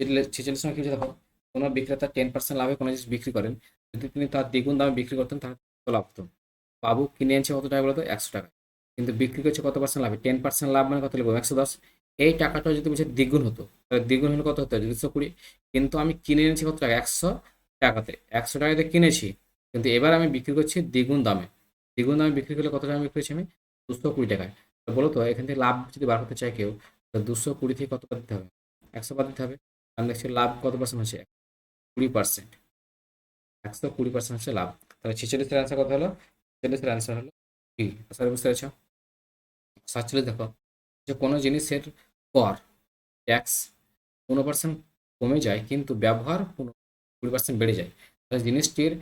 46 নম্বর কি হচ্ছে দেখো, কোনো বিক্রেতা 10% লাভে কোনো জিনিস বিক্রি করেন, যদি তিনি তার দ্বিগুণ দামে বিক্রি করতেন তাহলে কত লাভ হতো? বাবু কিনে আনছে কত টাকা বলতো, 100 টাকা, কিন্তু বিক্রি করছে কত পার্সেন্ট লাভে, 10% লাভ মানে কত লিখবো, 110। এই টাকাটা যদি বলছে দ্বিগুণ হতো, তাহলে দ্বিগুণ হলে কত হতো, 220। কিন্তু আমি কিনে এনেছি কত টাকা, 100 টাকাতে, 100 টাকাতে কিনেছি, কিন্তু এবার আমি বিক্রি করছি দ্বিগুণ দামে। দ্বিগুণ দামে বিক্রি করলে কত টাকা বিক্রি করছি আমি, 220 টাকায়। তো বলো তো এখান থেকে লাভ যদি বার করতে চায় কেউ, তো 220 থেকে কত বাদ দিতে হবে, 100 বাদ দিতে হবে। আমি দেখছি লাভ কত পার্সেন্ট হচ্ছে, 20%। 120% হচ্ছে লাভ। তাহলে 46-এর আনসার কত হলো, 46-এর আনসার হলো বি। স্যার বুঝতে পেরেছ। 47 দেখো, যে কোনো জিনিসের কর, ট্যাক্স 15% কমে যায় কিন্তু ব্যবহার 20% বেড়ে যায়, তাহলে জিনিসটির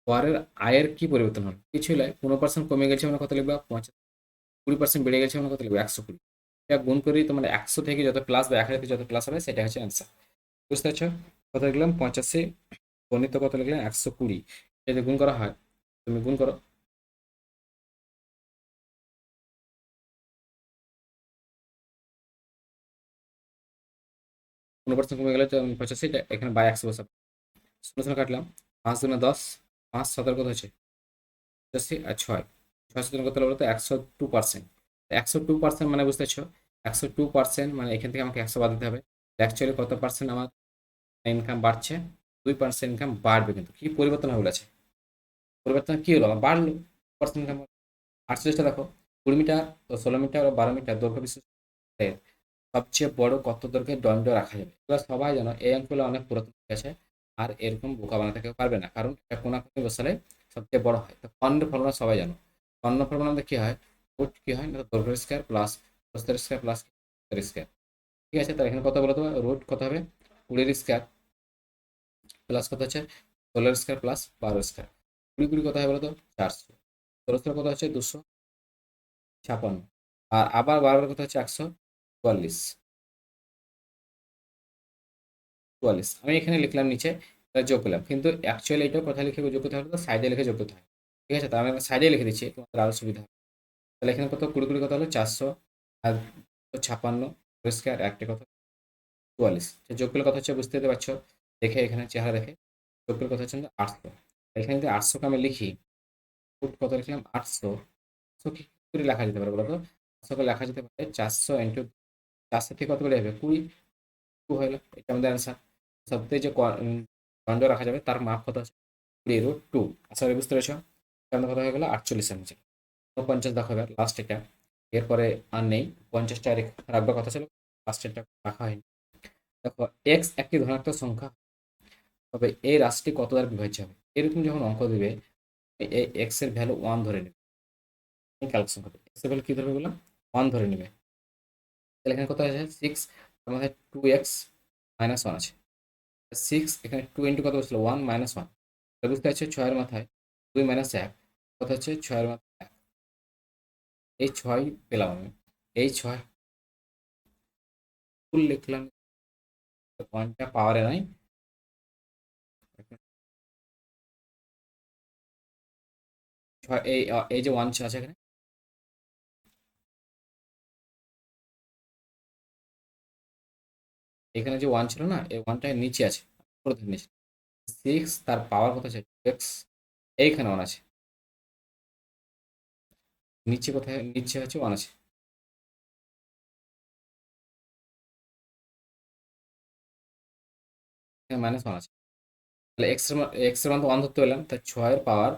করের আয়ের কি পরিবর্তন হলো, কিছু নয়, 15% কমে গেছে মানে কত লিখবা 50, 20% বেড়ে গেছে মানে কত লিখবে 120। এটা গুণ করি তোমার 100 থেকে যত প্লাস বা 1000 থেকে যত প্লাস হবে সেটা হচ্ছে অ্যান্সার। বুঝতে পারছো, কত লিখলাম 85 গণিত কত লিখলাম 120, যদি গুণ করা হয়, তুমি গুণ করো, 15% কমে গেলে তো 85, এখানে বাই 100 বসাবো। 0 কাটলাম, 5 × 10, 5 × 7 কত হচ্ছে 85, আর 6 কত হলো বলতো 102%। 102% মানে বুঝতে পারছো, 102% মানে এখান থেকে আমাকে 100 বাদ দিতে হবে। অ্যাকচুয়ালি কত পার্সেন্ট আমার ইনকাম বাড়ছে, 2% ইনকাম বাড়বে, কিন্তু কি পরিবর্তন হবে বলেছে, পরিবর্তন কি হলো আমার বাড়লো, পার্সেন্ট ইনকাম। 48টা দেখো, 20 মিটার, 16 মিটার ও 12 মিটার দৈর্ঘ্য বিশিষ্ট সবচেয়ে বড় কত দৈর্ঘ্যের দণ্ড রাখা যাবে? এবার সবাই জানো এই অঙ্কগুলো অনেক পুরাতন হয়ে গেছে, আর এরকম বোকা বানাতে কেউ পারবে না, কারণ এটা কোনাকুনি বসালে সবচেয়ে বড় হয়। তো কর্ণ ফর্মুলা সবাই জানো, কর্ণ ফর্মুলা আমাদের কি হয়, রুট কি হয় না, দৈর্ঘ্য স্কয়ার প্লাস প্রস্থের স্কয়ার প্লাস স্কোয়ার। ঠিক আছে, তাহলে এখানে কত বলো তো, রুট কত হবে, 20 স্কোয়ার প্লাস কত হচ্ছে 16 স্কোয়ার প্লাস 12 স্কোয়ার। 20 কত হয় বলো তো, 400। 16 কত হচ্ছে 256। আর আবার বারবার কত হচ্ছে 144। 44 আমি এখানে লিখলাম নিচে, যোগ করলাম, কিন্তু অ্যাকচুয়ালি এটা কোথায় লিখে যোগ করতে হবে, তো সাইডে লিখে যোগ করতে হয়। ঠিক আছে, তাহলে আমি সাইডে লিখে দিচ্ছি, তোমাদের আরও সুবিধা হবে। তাহলে এখানে কত, 20 কত হলো 400, আর 56 স্কোয়ার, একটা কত 44। যোগ করলে কত হচ্ছে বুঝতে পারছো, দেখে এখানে চেহারা দেখে যোগ করলে কত হচ্ছে 800। এখানে যদি 800কে আমি লিখি, কত লিখলাম 800, 800 কি করে লেখা যেতে পারে বলো তো, 800 লেখা যেতে পারে 400 ইন্টু 400 থেকে কত করে যাবে 20, 2 হলো, এটা আমাদের অ্যান্সার। সবথেকে যে দণ্ড রাখা যাবে তার মাপ কত আছে, 20√2। আশা করি বুঝতে পেরেছো। কারণ কত হয়ে গেলো 48 এর নিচে 49 দেখো এবার লাস্ট এটা, এরপরে আর নেই। 50টা রাখবার কথা ছিল, লাস্টেরটা রাখা হয়নি। দেখো এক্স একটি ধনাত্মক সংখ্যা, তবে এই রাশিটি কত দ্বারা বিভাজ্য হবে, এরকম যখন অঙ্ক দিবে, এই এক্স এর ভ্যালু 1 ধরে নেবে। ক্যালকুলেশন করবে, এক্স এর ভ্যালু কি ধরবে বললাম, 1 ধরে নেবে। তাহলে এখানে কত আছে 6, তার মধ্যে 2x মাইনাস 1 আছে। 6 এখানে 2 ইন্টু কত বলছিল 1 মাইনাস 1, বুঝতে পারছো 6 এর মাথায় 2 মাইনাস 1 কত হচ্ছে 6 এর মাথায় 1, এই 6 পেলাম আমি। এই 6 ফুল লিখলাম, পয়েন্টটা পাওয়ারে নাই। এই এই যে 1 আছে এখানে, এখানে যে 1 ছিল না, এই 1টা নিচে আছে, উপরে থেকে নিচে 6, তার পাওয়ার কত আছে 2x, এইখানে 1 আছে, নিচে কোথায়, নিচে হচ্ছে 1 আছে, এখানে মাইনাস 1 আছে। তাহলে এক্স এর মান তো 1 ধরতে পেলাম, তাই 6 এর পাওয়ার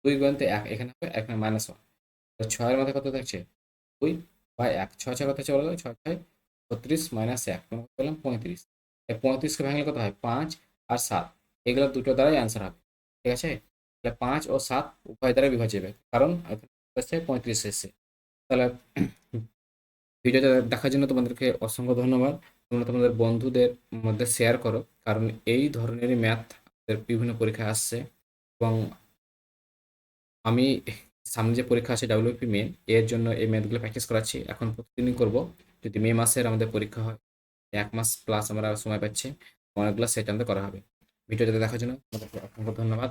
2 গুণিত 1, এখানে হবে এখানে মাইনাস 1। 6 এর মধ্যে কত থাকছে 2 বাই 1, 6 6 কত হচ্ছে বলো তো, 6 6 36 মাইনাস 1 কত পেলাম 35। এই 35কে ভাঙলে কত হয় 5 আর 7, এগুলো দুটো দ্বারাই অ্যান্সার হবে। ঠিক আছে, তাহলে 5 ও 7 উভয় দ্বারা বিভাজ্য হবে, কারণ এখানে হচ্ছে 35 এসেছে। তাহলে ভিডিওটা দেখার জন্য তোমাদেরকে অসংখ্য ধন্যবাদ। তোমরা তোমাদের বন্ধুদের মধ্যে শেয়ার করো, কারণ এই ধরনেরই ম্যাথ বিভিন্ন পরীক্ষায় আসছে। এবং আমি সামনে যে পরীক্ষা আছে ডাব্লিউপি মেন, এর জন্য এই ম্যাথগুলো প্র্যাকটিস করাচ্ছি, এখন প্রতিদিনই করব। যদি মে মাসের আমাদের পরীক্ষা হয়, 1 মাস প্লাস আমরা সময় পাচ্ছি, অনেকগুলো সেট আমাদের করা হবে। ভিডিওটা দেখার জন্য তোমাদেরকে অসংখ্য ধন্যবাদ।